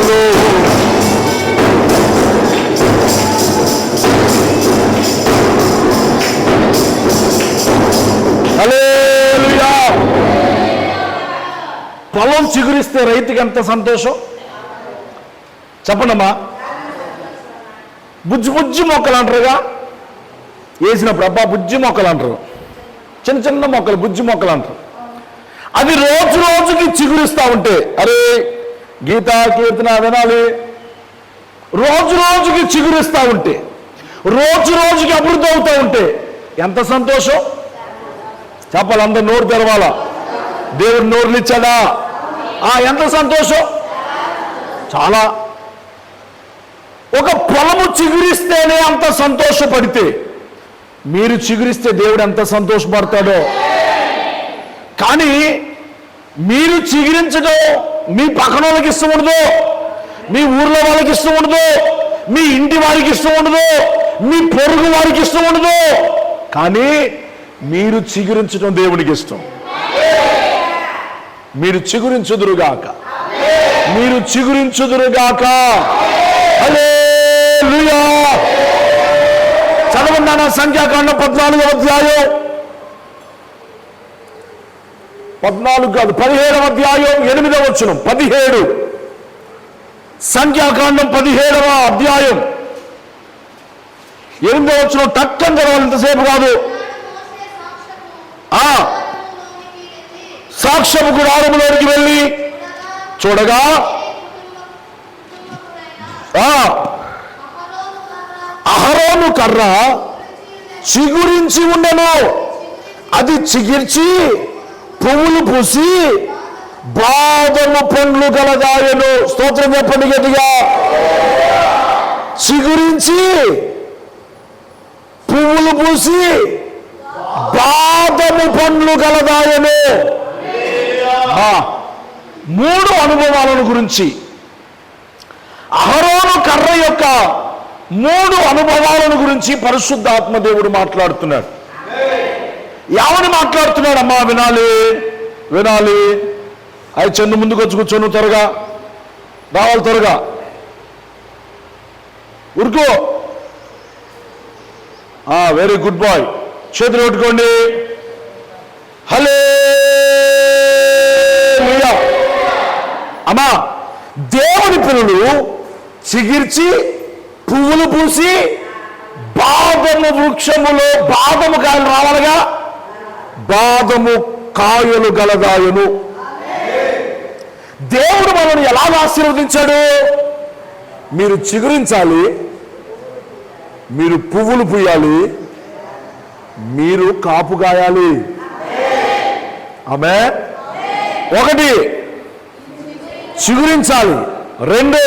దినాల్లో హల్లెలూయా. పొలం చిగురిస్తే రైతుకి ఎంత సంతోషం చెప్పండమ్మా. బుజ్జి బుజ్జి మొక్కలు అంటారుగా, వేసినప్పుడు అబ్బా బుజ్జి మొక్కలు అంటారు, చిన్న చిన్న మొక్కలు బుజ్జి మొక్కలు అంటారు. అది రోజు రోజుకి చిగురిస్తూ ఉంటే, అరే గీత కీర్తన వినాలి, రోజు రోజుకి చిగురిస్తూ ఉంటే, రోజు రోజుకి అభివృద్ధి అవుతూ ఉంటే ఎంత సంతోషం చెప్పాలి. అందరు నోరు తెరవాలా, దేవుడు నోరులు ఇచ్చాడా, ఎంత సంతోషం. చాలా. ఒక పొలము చిగురిస్తేనే అంత సంతోషపడితే మీరు చిగురిస్తే దేవుడు ఎంత సంతోషపడతాడో. కానీ మీరు చిగురించడం మీ పక్కన వాళ్ళకి ఇష్టం ఉండదు, మీ ఊర్లో వాళ్ళకి ఇష్టం ఉండదు, మీ ఇంటి వారికి ఇష్టం ఉండదు, మీ పొరుగు వారికి ఇష్టం ఉండదు. కానీ మీరు చిగురించడం దేవుడికి ఇష్టం. మీరు చిగురించుదురుగాక, మీరు చిగురించుదురుగాక. హల్లెలూయా. చదవండి నా సంఖ్యాకాండం 14వ అధ్యాయం, 14 కాదు 17వ అధ్యాయం 8వ వచనం. 17 సంఖ్యాకాండం 17వ అధ్యాయం 8వ వచనం. టక్కని చదవాలి, ఇంతసేపు కాదు. సాక్ష్యపు గుడారములోనికి వెళ్ళి చూడగా అహరోను కర్ర చిగురించి ఉండను, అది చిగిర్చి పువ్వులు పూసి బాదము పండ్లు కలదాయను. స్తోత్రం చెప్పండి గట్టిగా. చిగురించి పువ్వులు పూసి బాదము పండ్లు కలదాయను. 3 అనుభవాలను గురించి, అహరోను కర్ర యొక్క 3 అనుభవాలను గురించి పరిశుద్ధాత్మ దేవుడు మాట్లాడుతున్నాడు. ఎవరిని మాట్లాడుతున్నాడు అమ్మా? వినాలి, వినాలి. అవి చెన్ను ముందుకు వచ్చి కూర్చొని త్వరగా రావాలి, త్వరగా ఉరుకో. Very good bye. చేతులు పెట్టుకోండి. హల్లెలూయా. అమ్మా, దేవుని పిల్లలు చిగిర్చి పువ్వులు పూసి బాదము వృక్షములో బాదము కాయలు రావాలిగా, బాదము కాయలు గలదాయను. దేవుడు మనల్ని ఎలా ఆశీర్వదించాడు? మీరు చిగురించాలి, మీరు పువ్వులు పూయాలి, మీరు కాపు కాయాలి. ఆమేన్. 1 చిగురించాలి, 2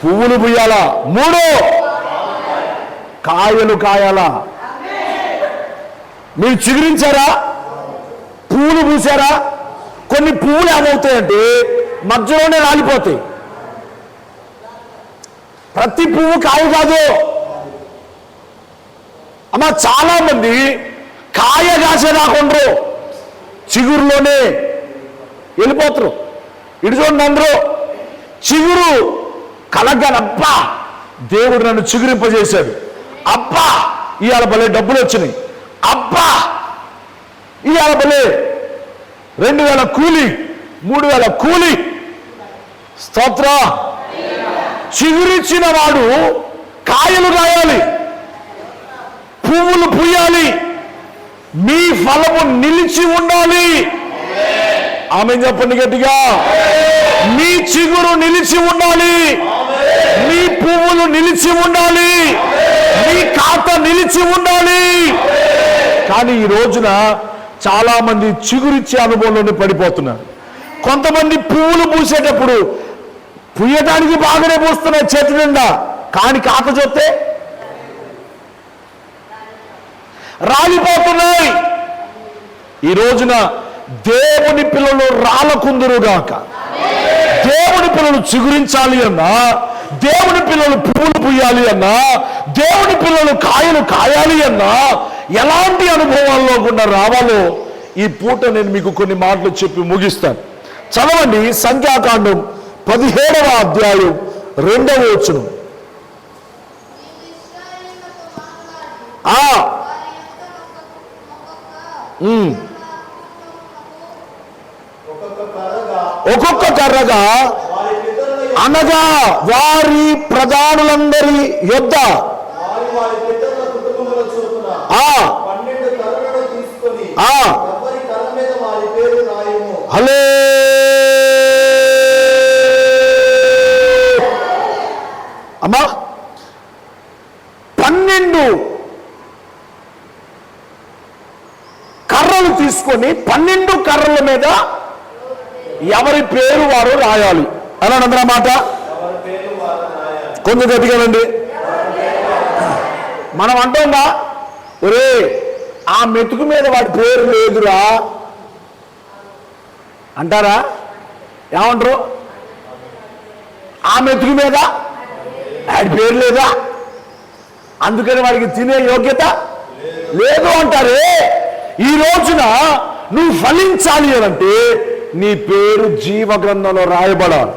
పువ్వులు పూయాలా, 3 కాయలు కాయాలా. మీరు చిగురించారా? పువ్వులు పూసారా? కొన్ని పువ్వులు ఏమవుతాయంటే మధ్యలోనే రాలిపోతాయి. ప్రతి పువ్వు కావు కాదు అమ్మా. చాలా మంది కాయ కాసే రాకుండా చిగురులోనే వెళ్ళిపోతారు. ఇటు చూడండి, అందరూ చిగురు కలగ్గాను. అబ్బా దేవుడు నన్ను చిగురింపజేశాడు, అబ్బా ఇవాళ భలే డబ్బులు వచ్చినాయి, అబ్బా ఇవాళ భలే 2000 కూలి, 3000 కూలి. స్తోత్ర. చిగురిచ్చిన వాడు కాయలు కాయాలి, పువ్వులు పూయాలి, మీ ఫలము నిలిచి ఉండాలి. ఆమేన్ చెప్పండి గట్టిగా. మీ చిగురు నిలిచి ఉండాలి, మీ పువ్వులు నిలిచి ఉండాలి, మీ ఖాతా నిలిచి ఉండాలి. కానీ ఈ రోజున చాలా మంది చిగురిచ్చే అనుభవంలోనే పడిపోతున్నారు. కొంతమంది పువ్వులు పూసేటప్పుడు పూయడానికి బాగానే పూస్తున్నాయి చేతి నిండా, కానీ ఖాతా చూస్తే రాలిపోతున్నాయి. ఈ రోజున దేవుని పిల్లలు రాలకుందురుగాక. దేవుని పిల్లలు చిగురించాలి అన్నా, దేవుని పిల్లలు పువ్వులు పూయాలి అన్నా, దేవుని పిల్లలు కాయలు కాయాలి అన్నా, ఎలాంటి అనుభవాల్లో కూడా రావాలో ఈ పూట నేను మీకు కొన్ని మాటలు చెప్పి ముగిస్తాను. చదవండి సంఖ్యాకాండం 17వ అధ్యాయం 2వ వచనం. ఒక్కొక్క కర్రగా అనగా వారి ప్రధానులందరి యొద్ద హలే అమ్మా 12 కర్రలు తీసుకొని 12 కర్రల మీద ఎవరి పేరు వారు రాయాలి అని అందరూ మాట. కొంచెం గట్టిగానండి. మనం అంటుందా ఒరే ఆ మెతుకు మీద వాడి పేరు లేదురా అంటారా? ఏమంటారు? ఆ మెతుకు మీద వాడి పేరు లేదా, అందుకని వాడికి తినే యోగ్యత లేదు అంటారే. ఈ రోజున నువ్వు ఫలించాలి అంటే నీ పేరు జీవ గ్రంథంలో రాయబడాలి.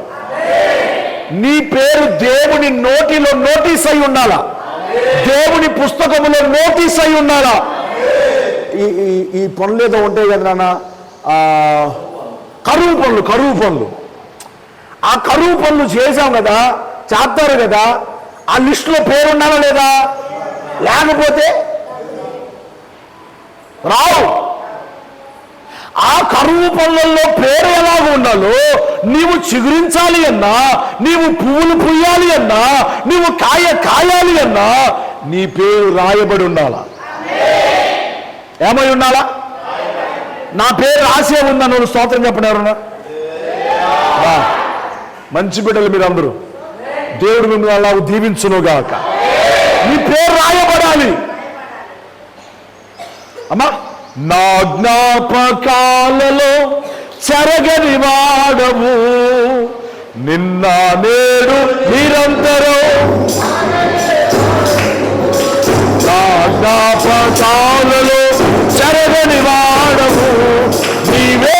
నీ పేరు దేవుని నోటిలో నోటీస్ అయి ఉండాలా, దేవుని పుస్తకములో నోటీస్ అయి ఉండాలా. ఈ పనులు ఏదో ఉంటాయి కదా నాన్న, కరువు పనులు. ఆ కరువు పనులు చేశాం కదా, చేస్తారు కదా, ఆ లిస్టులో పేరు ఉండాలా లేదా? లేకపోతే రావు. ఆ కరువు పనులలో పేరు ఎలాగ ఉండాలో, నీవు చిగురించాలి అన్నా, నీవు పువ్వులు పుయ్యాలి అన్నా, నీవు కాయాలి అన్నా నీ పేరు రాయబడి ఉండాలా. ఏమై ఉండాలా? నా పేరు రాసే ఉందన్న వాళ్ళు స్తోత్రం చెప్పండి ఎవరన్నా. మంచి బిడ్డలు మీరు అందరూ, దేవుడు మిమ్మల్ని అలా దీవించునుగాక. నీ పేరు రాయబడాలి అమ్మా. నా జ్ఞాపకాలలో చెరగని వాడవు, నిన్న నేడు నిరంతరం. నా జ్ఞాపకాలలో చెరగని వాడవు, నీవే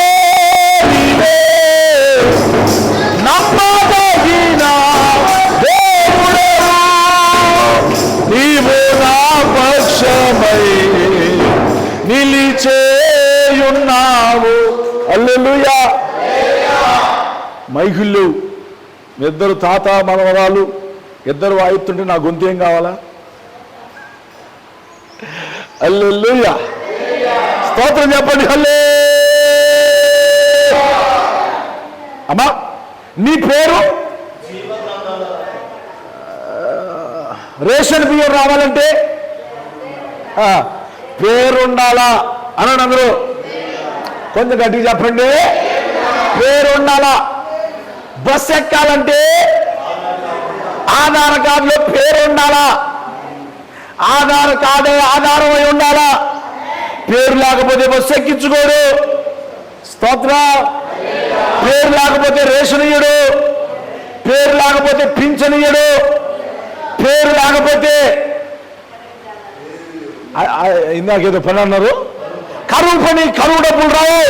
నమ్మదగిన దేవుడవు, నీవు నా పక్షమై నిలిచేయున్నావు. హల్లెలూయా. మైకుళ్ళు ఇద్దరు తాత మనవరాలు ఇద్దరు వాయిస్తుంటే నా గొంతు ఏం కావాలా? హల్లెలూయా. స్తోత్రం చెప్పండి. హల్లే. అమ్మా నీ పేరు రేషన్ బియ్యం రావాలంటే పేరుండాలా అనండి అందరూ. కొంచెం గట్టిగా చెప్పండి. పేరుండాలా. బస్సు ఎక్కాలంటే ఆధార్ కార్డులో పేరుండాలా. ఆధార్ కార్డు ఆధారం అయి ఉండాలా. పేరు లేకపోతే బస్సు ఎక్కించుకోడు. స్తోత్ర. పేరు లేకపోతే రేషన్ ఇయ్యడు, పేరు లేకపోతే పింఛన్ ఇయ్యడు, పేరు లేకపోతే ఇందాకేదో పని అన్నారు, కరువు పని, కరువు డబ్బులు రావు.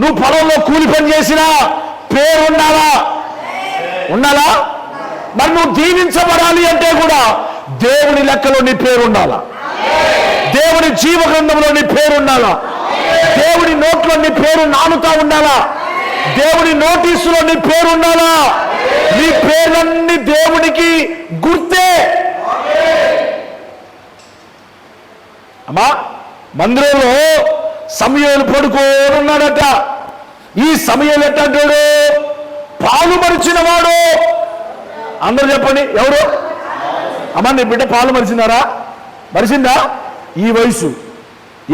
నువ్వు పొలంలో కూలి పని చేసినా పేరు ఉండాలా. మరి నువ్వు దీవించబడాలి అంటే కూడా దేవుని లెక్కలో నీ పేరు ఉండాలా, దేవుని జీవ గ్రంథంలో నీ పేరు ఉండాలా, దేవుని నోట్లో నీ పేరు నానుతా ఉండాలా, దేవుని నోటీసులో నీ పేరు ఉండాలా. నీ పేర్లన్నీ దేవునికి గుర్తే. అమ్మా మందిరంలో సమూయేలు పడుకోని ఉన్నాడట. ఈ సమూయేలు ఎట్టంటాడు? పాలు మరిచిన వాడు. అందరూ చెప్పండి ఎవరు? అమ్మా నీ బిడ్డ పాలు మరిచిందారా? మరిచిందా? ఈ వయసు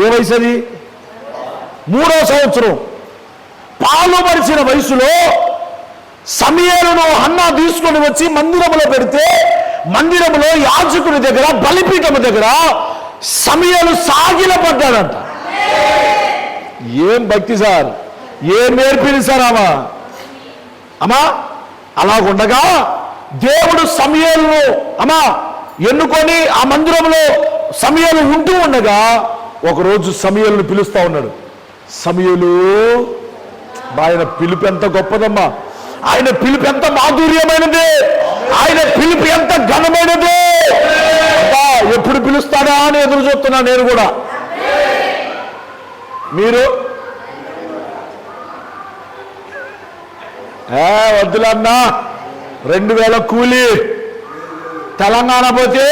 ఏ వయసు అది? 3వ సంవత్సరం. పాలు మరిచిన వయసులో సమూయేలును హన్నా తీసుకొని వచ్చి మందిరంలో పెడితే, మందిరంలో యాజకుని దగ్గర బలిపీఠము దగ్గర సమూయేలు సాగిలపడ్డాడంట. ఏం భక్తి సార్, ఏం నేర్పింది సార్ అమ్మా. అలాగుండగా దేవుడు సమూయేలును ఎన్నుకొని ఆ మందిరంలో సమూయేలు ఉంటూ ఉండగా ఒకరోజు సమూయేలును పిలుస్తా ఉన్నాడు. సమూయేలు ఆయన పిలుపు ఎంత గొప్పదమ్మా, ఆయన పిలుపు ఎంత మాధుర్యమైనది, ఆయన పిలుపు ఎంత ఘనమైనది. ఎప్పుడు పిలుస్తాడా అని ఎదురు చూస్తున్నా నేను కూడా. మీరు వద్దులన్నా, 2000 కూలి, తెలంగాణ పోతే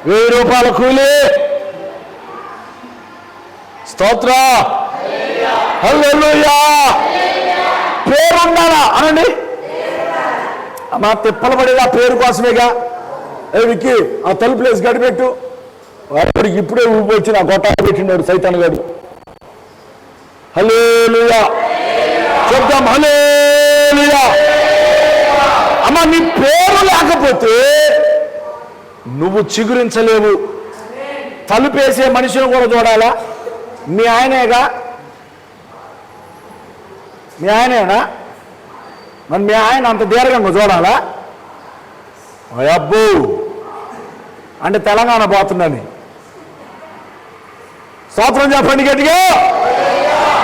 1000 రూపాయల కూలి. స్తోత్ర, హల్లెలూయా. పేరుండాలా అనండి అమ్మా, తిప్పలు పడేది ఆ పేరు కోసమేగా. విక్కి ఆ తలుపు ప్లేస్ గడిపెట్టు, వాడికి ఇప్పుడే ఊపి వచ్చి నా గొట్టాలు పెట్టినాడు సైతాన్ గారు. హల్లెలూయా చెప్దాం, హల్లెలూయా. అమ్మా, నీ పేరు లేకపోతే నువ్వు చిగురించలేవు. తలుపేసే మనిషిని కూడా చూడాలా? మీ ఆయనేగా, మీ ఆయనేనా? మరి మీ ఆయన అంత దీర్ఘంగా చూడాలా? అబ్బో అంటే తెలంగాణ పోతుందని. స్తోత్రం చెప్పండి గట్టిగా,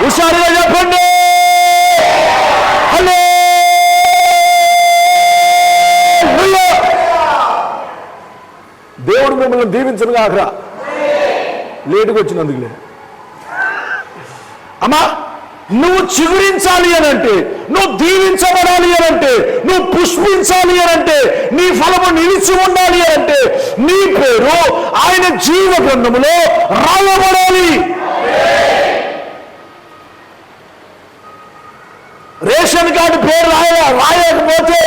హుషారుగా చెప్పండి. దేవుడు మిమ్మల్ని దీవించను కాక. లేటుగా వచ్చినందుకులే. అమ్మా, నువ్వు చిగురించాలి అనంటే, నువ్వు దీవించబడాలి అనంటే, నువ్వు పుష్పించాలి అనంటే, నీ ఫలము నిలిచి ఉండాలి అనంటే, నీ పేరు ఆయన జీవ గ్రంథములో రాయబడాలి. రేషన్ కార్డు పేరు రాయకపోతే,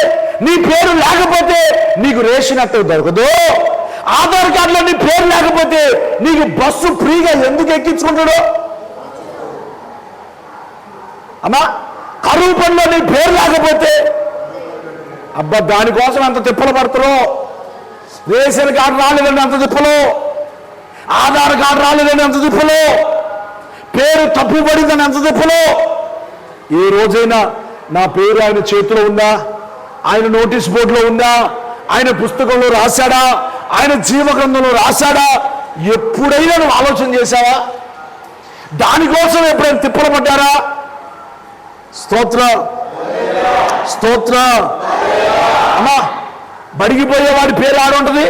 నీ పేరు లేకపోతే నీకు రేషన్ అట్ట దొరకదు. ఆధార్ కార్డులో నీ పేరు లేకపోతే నీకు బస్సు ఫ్రీగా ఎందుకు ఎక్కించుకుంటాడు? అమ్మా, కరువు పనిలో నీ పేరు లేకపోతే అబ్బా దానికోసం ఎంత తిప్పలు పడతారో. రేషన్ కార్డు రాలేదని అంత తిప్పలు, ఆధార్ కార్డు రాలేదని ఎంత తిప్పలు, పేరు తప్పుపడిందని ఎంత తిప్పలు. ఏ రోజైనా నా పేరు ఆయన చేతిలో ఉందా, ఆయన నోటీస్ బోర్డులో ఉందా, ఆయన పుస్తకంలో రాశాడా, ఆయన జీవగ్రంథంలో రాశాడా? ఎప్పుడైనా నువ్వు ఆలోచన చేశావా? దానికోసం ఎప్పుడైనా తిప్పలు పడ్డారా? స్తోత్ర, స్తోత్ర. అమ్మా, బడిగిపోయే వాడి పేరు ఆడుంటుంది,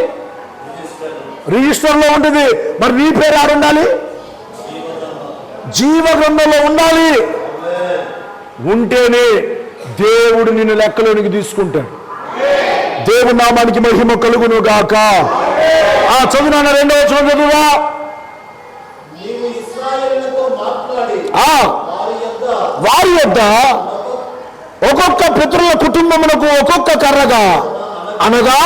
రిజిస్టర్లో ఉంటుంది. మరి నీ పేరు ఆడుండాలి, జీవగ్రంథంలో ఉండాలి. ఉంటేనే దేవుడు నిన్ను లెక్కలోనికి తీసుకుంటాడు. దేవుడి నామానికి మహిమ కలుగును గాక. చదువునా, 2వ వచనం చదువురా. వారి యొద్ద ఒక్కొక్క పితరుల కుటుంబమునకు ఒక్కొక్క కర్రగా, అనగా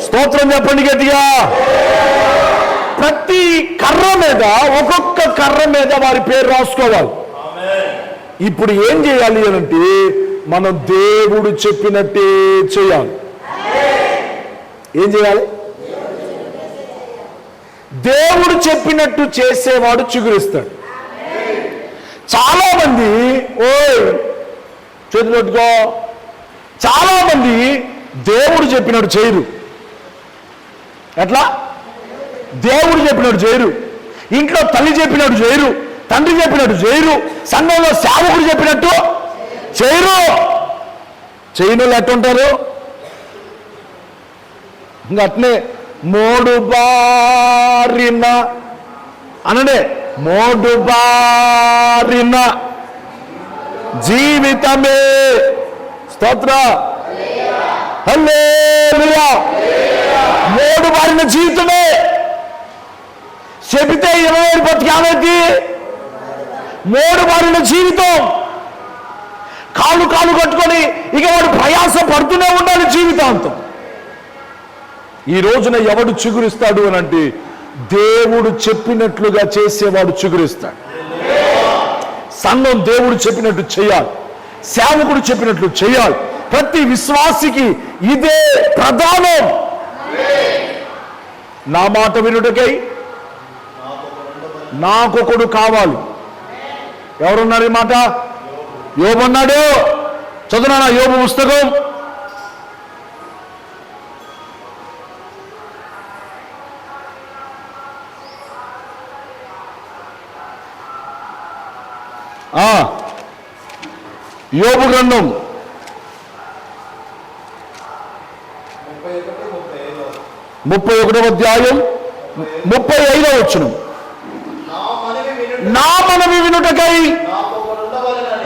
స్తోత్రం చెప్పండి గట్టిగా. ప్రతి కర్ర మీద, ఒక్కొక్క కర్ర మీద వారి పేరు రాసుకోవాలి. ఇప్పుడు ఏం చేయాలి అంటే, మనం దేవుడు చెప్పినట్టే చేయాలి. ఏం చేయాలి? దేవుడు చెప్పినట్టు చేసేవాడు చిగురిస్తాడు. చాలా మంది చేతులు పెట్టుకో, చాలా మంది దేవుడు చెప్పినట్టు చేయరు. ఎట్లా? దేవుడు చెప్పినట్టు చేయరు, ఇంట్లో తల్లి చెప్పినట్టు చేయరు, తండ్రి చెప్పినట్టు చేయరు, సంఘంలో సేవకుడు చెప్పినట్టు చేయరు. చేయని వాళ్ళు ఎట్టుంటారు? ఇంకా అట్నే మోడు బారిన అనండి, మోడు బారిన జీవితమే. స్తోత్ర, హల్లెలూయా. మోడు బారిన జీవితమే. చెబితే 20 బతికేమైంది? మోడు బారిన జీవితం. కాళ్ళు కట్టుకొని ఇక వాడు ప్రయాస పడుతూనే ఉండాలి జీవితాంతం. ఈ రోజున ఎవడు చిగురిస్తాడు అని అంటే, దేవుడు చెప్పినట్లుగా చేసేవాడు చిగురిస్తాడు. సంఘం దేవుడు చెప్పినట్టు చేయాలి, సేవకుడు చెప్పినట్లు చేయాలి. ప్రతి విశ్వాసికి ఇదే ప్రధానం. నా మాట వినుటకై నాకొకడు కావాలి. ఎవరున్నారు ఈ మాట? యోబు అన్నాడు. చదువునా యోబు పుస్తకం యోబు గ్రంథం 31వ అధ్యాయం 35వ వచనం. నా మనవి వినుటకై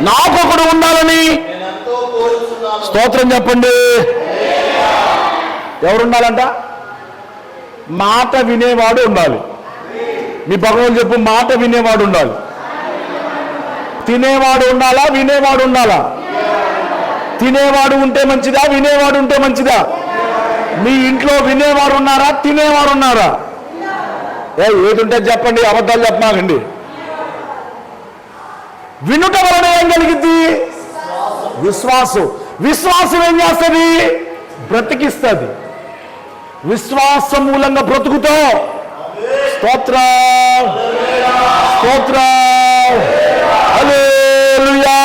నాకొకడు ఉండాలని. స్తోత్రం చెప్పండి. ఎవరుండాలంట? మాట వినేవాడు ఉండాలి. మీ భగవాన్ చెప్పు, మాట వినేవాడు ఉండాలి. తినేవాడు ఉండాలా, వినేవాడు ఉండాలా? తినేవాడు ఉంటే మంచిదా, వినేవాడు ఉంటే మంచిదా? మీ ఇంట్లో వినేవారు ఉన్నారా, తినేవారు ఉన్నారా? ఏదుంటే చెప్పండి, అబద్ధాలు చెప్పమాకండి. వినుట వలన ఏం కలిగిద్ది? విశ్వాసం. విశ్వాసం ఏం చేస్తుంది? బ్రతికిస్తుంది. విశ్వాసం మూలంగా బ్రతుకుతో. స్తోత్రం స్తోత్రం హల్లెలూయా.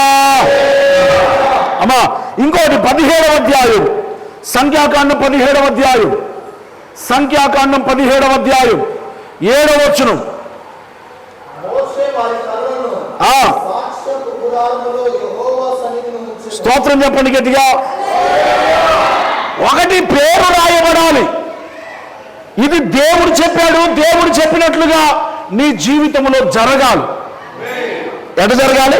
అమ్మా ఇంకోటి 17వ అధ్యాయం సంఖ్యాకాండం 17వ అధ్యాయం 7వ వచనం. స్తోత్రం చెప్పండి గట్టిగా. ఒకటి పేరు రాయబడాలి. ఇది దేవుడు చెప్పాడు, దేవుడు చెప్పినట్లుగా నీ జీవితంలో జరగాలి. ఎట జరగాలి?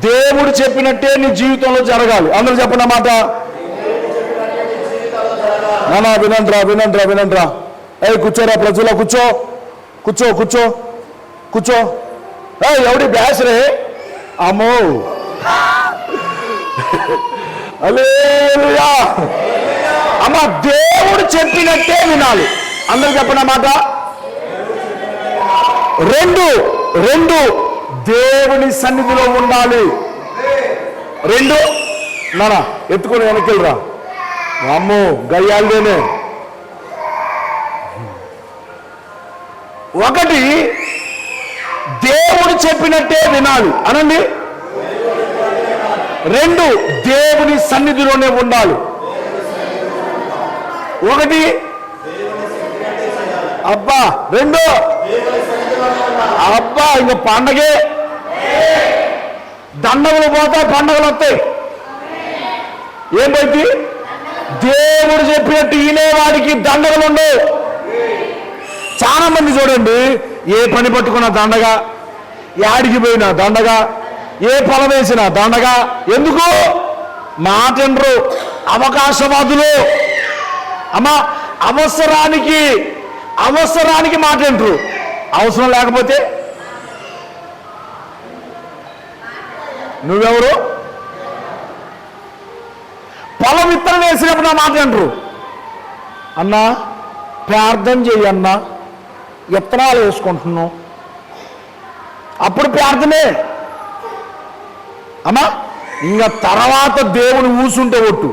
దేవుడు చెప్పినట్టే నీ జీవితంలో జరగాలి. అందరూ చెప్పండి మాట. నానా వినండ్రా వినండ్రా వినండ్రా. కూర్చోరా ప్రజలో, కూర్చో కూర్చో కూర్చో కూర్చో. ఎవడి బ్యాసరే? అమ్మో హల్లెలూయా. అమ్మ దేవుడు చెప్పినట్టే వినాలి. అందరూ చెప్పండి మాట. రెండు దేవుని సన్నిధిలో ఉండాలి. రెండు నానా ఎత్తుకొని వెనకెళ్ళరా. అమ్మో గయ్యాలనే. ఒకటి దేవుడు చెప్పినట్టే వినాలి అనండి. రెండు దేవుని సన్నిధిలోనే ఉండాలి. ఒకటి అబ్బా, రెండు అబ్బా. ఇంకా పండగే. దండగలు పోతాయి, పండగలు వస్తాయి. ఏం పోయింది? దేవుడు చెప్పినట్టు వినేవాడికి దండగలు ఉండవు. చాలా మంది చూడండి, ఏ పని పట్టుకున్నా దండగా, యాడికి పోయినా దండగా, ఏ పొలం వేసినా దండగా. ఎందుకు? మాటండ్రు, అవకాశవాదులు. అమ్మా అవసరానికి మాటంటారు. అవసరం లేకపోతే నువ్వెవరు? పొలం విత్తనం వేసినప్పుడు నా మాట అంటారు. అన్నా ప్రార్థన చెయ్యన్నా, విత్తనాలు వేసుకుంటున్నావు. అప్పుడు ప్రార్థనే. అమ్మా ఇంకా తర్వాత దేవుని ఊసుంటే ఒట్టు.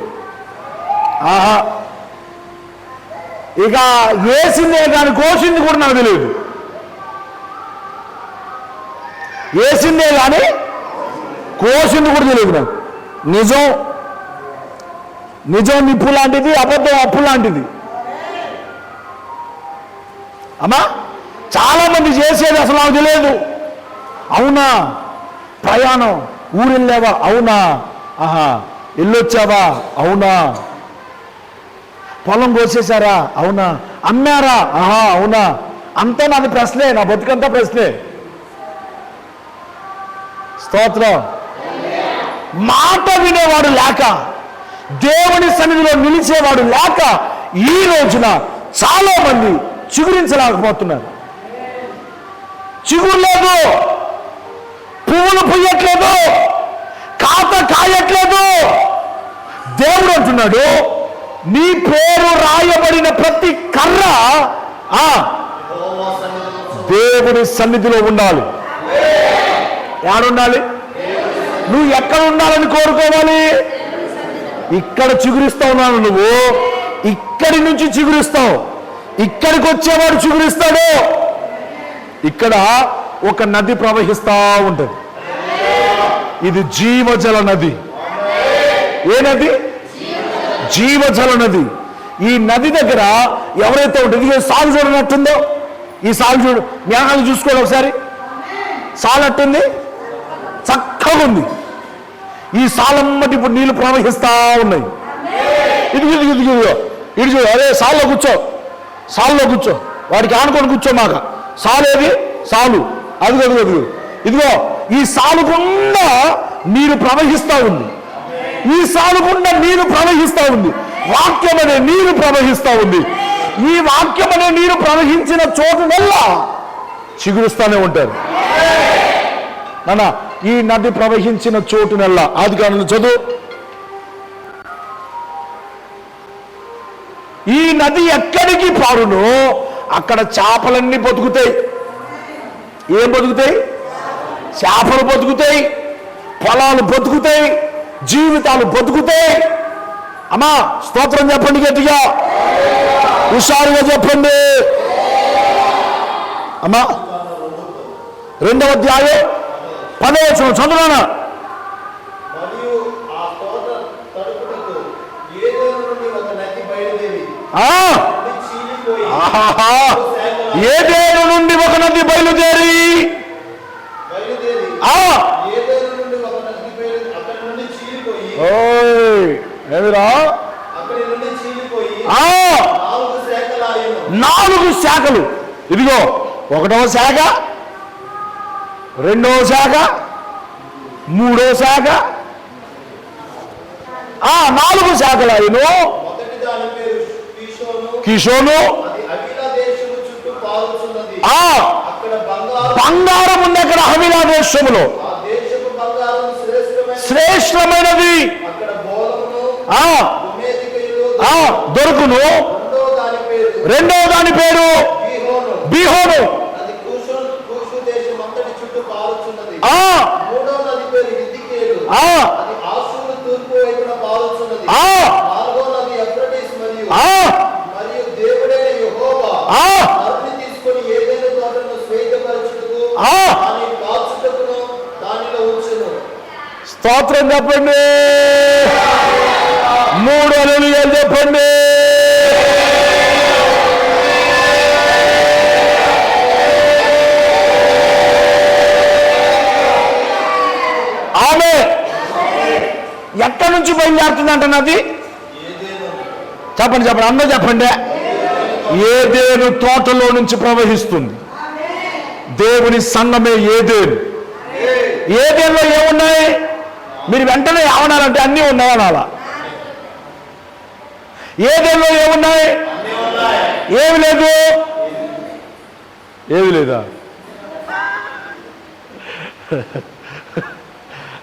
ఆహా, ఇక వేసిందే కానీ కోసింది కూడా నాకు తెలియదు. వేసిందే కానీ కోసింది కూడా తెలియదు నాకు. నిజం నిప్పు లాంటిది, అబద్ధం అప్పు లాంటిది. అమ్మా చాలా మంది చేసేది అసలు నాకు తెలియదు. అవునా? ప్రయాణం, ఊరు వెళ్ళావా? అవునా? ఆహా. వెళ్ళొచ్చావా? అవునా? పొలం కోసేశారా? అవునా? అమ్మారా? ఆహా. అవునా? అంతా నాది ప్రశ్నే, నా బతుకంతా ప్రశ్నే. స్తోత్రం. మాట వినేవాడు లేక, దేవుని సన్నిధిలో నిలిచేవాడు లేక ఈ రోజున చాలా మంది చిగురించలేకపోతున్నారు. చిగురు లేదు, పువ్వులు పుయ్యట్లేదు, కాత కాయట్లేదు. దేవుడు అంటున్నాడు, నీ పేరు రాయబడిన ప్రతి కర్ర దేవుని సన్నిధిలో ఉండాలి. ఏడుండాలి? నువ్వు ఎక్కడ ఉండాలని కోరుకోవాలి? ఇక్కడ చిగురిస్తా ఉన్నాను. నువ్వు ఇక్కడి నుంచి చిగురిస్తావు. ఇక్కడికి వచ్చేవాడు చిగురిస్తాడు. ఇక్కడ ఒక నది ప్రవహిస్తా ఉంటుంది. ఇది జీవజల నది. ఏ నది? జీవజల నది. ఈ నది దగ్గర ఎవరైతే ఉంటుంది, సాగు చూడనట్టుందో, ఈ సాగు చూడు, జ్ఞానాలు చూసుకోండి ఒకసారి. సాలట్టుంది, చక్కగా ఉంది. ఈ సాలమ్మటి ఇప్పుడు నీళ్లు ప్రవహిస్తా ఉన్నాయి. ఇదిగో ఇటు చూడు, అరే సాల్లో కూర్చో, సాల్లో కూర్చో, వాడికి ఆనుకొని కూర్చో. మాక సాలేది, సాలు అదిగో ఇదిగో ఈ సాలు గుండా నీరు ప్రవహిస్తా ఉంది. ఈ సాలు గుండా నీరు ప్రవహిస్తా ఉంది. వాక్యం అనే నీరు ప్రవహిస్తా ఉంది. ఈ వాక్యం అనే నీరు ప్రవహించిన చోటునల్లా చిగురుస్తానే ఉంటారు. నాన్న, ఈ నది ప్రవహించిన చోటునల్లా, ఆదికాండం చదువు. ఈ నది ఎక్కడికి పారునో అక్కడ చేపలన్నీ బతుకుతాయి. ఏం బతుకుతాయి? చేపలు బతుకుతాయి, పొలాలు బతుకుతాయి, జీవితాలు బతుకుతాయి. అమ్మా స్తోత్రం చెప్పండి, గట్టిగా హుషారుగా చెప్పండి. అమ్మా 2వ అధ్యాయం 10వ వచనం చదువునా. ఏదేను నుండి ఒక నది బయలుదేరి ఏమిరా 4 శాఖలు. ఇదిగో 1వ శాఖ, 2వ శాఖ, 3వ శాఖ, 4 శాఖలు అయిను. కిషోను, బంగారం ఉంది అక్కడ. హవిలా దేశములో శ్రేష్టమైనది దొరుకును. 2వ దాని పేరు బీహోను. 4 స్తోత్రం చెప్పండి. 3 హల్లెలూయాలు చెప్పండి. ఆమె ఎక్కడి నుంచి బయలుదేరుతుందంట నది? చెప్పండి అందరూ చెప్పండి. ఏదేను తోటలో నుంచి ప్రవహిస్తుంది. దేవుని సంఘమే ఏదేను. ఏదేనులో ఏమున్నాయి? మీరు వెంటనే ఏమన్నారంటే అన్నీ ఉన్నాయనాలా. ఏదేనులో ఏమున్నాయి? ఏమి లేదు. ఏమి లేదా?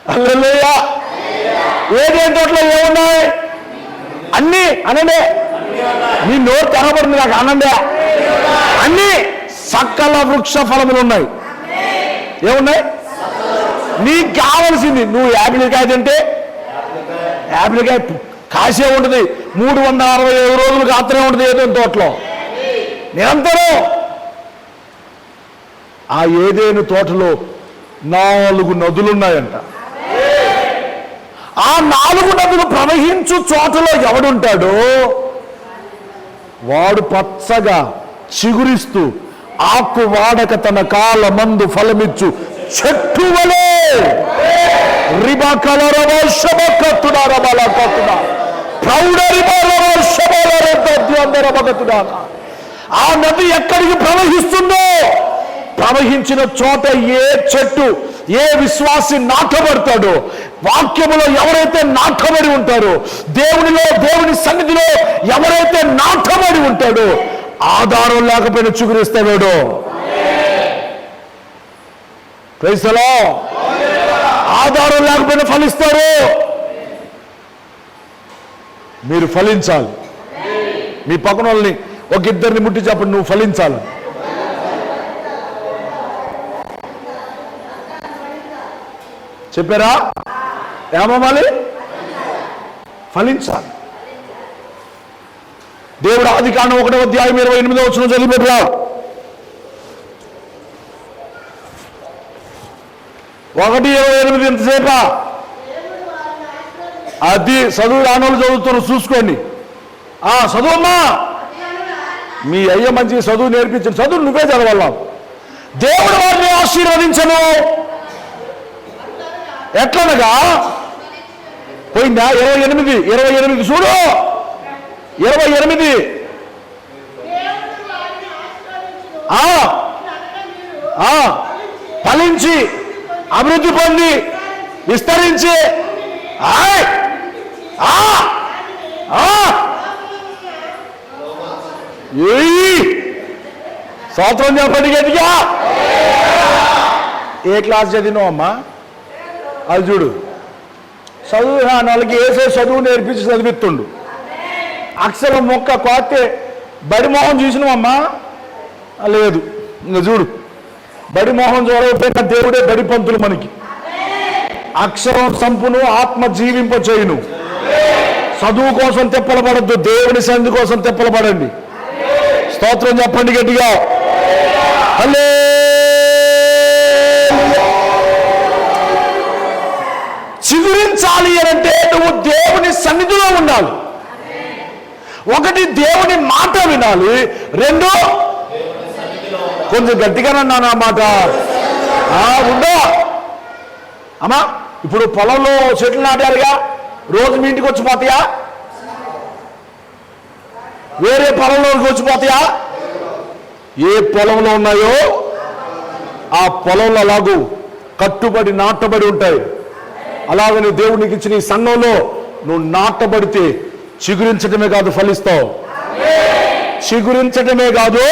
హల్లెలూయా. ఏదేని తోటలో ఏమున్నాయి? అన్నీ అనండి. మీ నోరు తెరబడింది, నాకు అనండి. అన్నీ సకల వృక్ష ఫలములు ఉన్నాయి. ఏమున్నాయి? నీకు కావలసింది, నువ్వు యాపిల్కాయ తింటే యాపిల్కాయ కాసే ఉంటుంది. 365 రోజులు కాత్రే ఉంటుంది ఏదేని తోటలో నిరంతరం. ఆ ఏదేని తోటలో 4 నదులున్నాయంట. ఆ 4 నదులు ప్రవహించు చోటలో ఎవడుంటాడో వాడు పచ్చగా చిగురిస్తూ ఆకు వాడక తన కాల మందు ఫలమిచ్చు చెట్టు వలే ఆ నది ఎక్కడికి ప్రవహిస్తుందో, ప్రవహించిన చోట ఏ చెట్టు, ఏ విశ్వాసి నాటబడతాడో, వాక్యములో ఎవరైతే నాటబడి ఉంటారో, దేవునిలో దేవుని సన్నిధిలో ఎవరైతే నాటబడి ఉంటాడో, ఆధారం లేకపోయినా చిగురిస్తాడు. Praise the lord. ఆధారం లేకపోయినా ఫలిస్తారు. మీరు ఫలించాలి. మీ పక్కన వాళ్ళని ఒక ఇద్దరిని ముట్టి చెప్పండి, నువ్వు ఫలించాలి. చెప్పారా? ఏమవ్వాలి? ఫలించాలి. దేవుడు ఆదికాండం 1వ అధ్యాయం 28వ వచనం చదివిపెట్టరా. 1:28 ఎంతసేపా? అది చదువు రానోళ్ళు చదువుతారు, చూసుకోండి. ఆ, చదువమ్మా. మీ అయ్య మంచి చదువు నేర్పించిన చదువు నువ్వే చదవాలా. దేవుడు వారిని ఆశీర్వదించను. ఎట్లనగా పోయిందా? 28 చూడు, 28 ఫలించి అభివృద్ధి పొంది విస్తరించి సంవత్సరం చెప్పండి గట్టిగా. ఏ క్లాస్ చదివినావు అమ్మా? అది చూడు, చదువు వాళ్ళకి వేసే చదువు నేర్పించి చదివిస్తుండు. అక్షరం మొక్క కోతే బడి మొహం చూసినావమ్మా? లేదు. ఇంకా చూడు, బడి మొహం చూడకపోయినా దేవుడే బడి పంతులు మనకి. అక్షరం సంపును, ఆత్మ జీవింప చేయును. చదువు కోసం తెప్పలపడద్దు, దేవుని సంధి కోసం తెప్పలపడండి. స్తోత్రం చెప్పండి గట్టిగా. చిగురించాలి అంటే నువ్వు దేవుని సన్నిధిలో ఉండాలి. ఒకటి, దేవుని మాట వినాలి. రెండు, కొంచెం గట్టిగానన్నా మాట ఉందా అమ్మా? ఇప్పుడు పొలంలో చెట్లు నాటారుగా, రోజు మీ ఇంటికి వచ్చిపోతాయా? వేరే పొలంలోకి వచ్చిపోతాయా? ఏ పొలంలో ఉన్నాయో ఆ పొలంలో అలాగూ కట్టుబడి నాటబడి ఉంటాయి. అలాగని దేవునికి ఇచ్చిన ఈ సంఘంలో నువ్వు నాటబడితే చిగురించటమే కాదు ఫలిస్తావు. చిగురించటమే కాదు,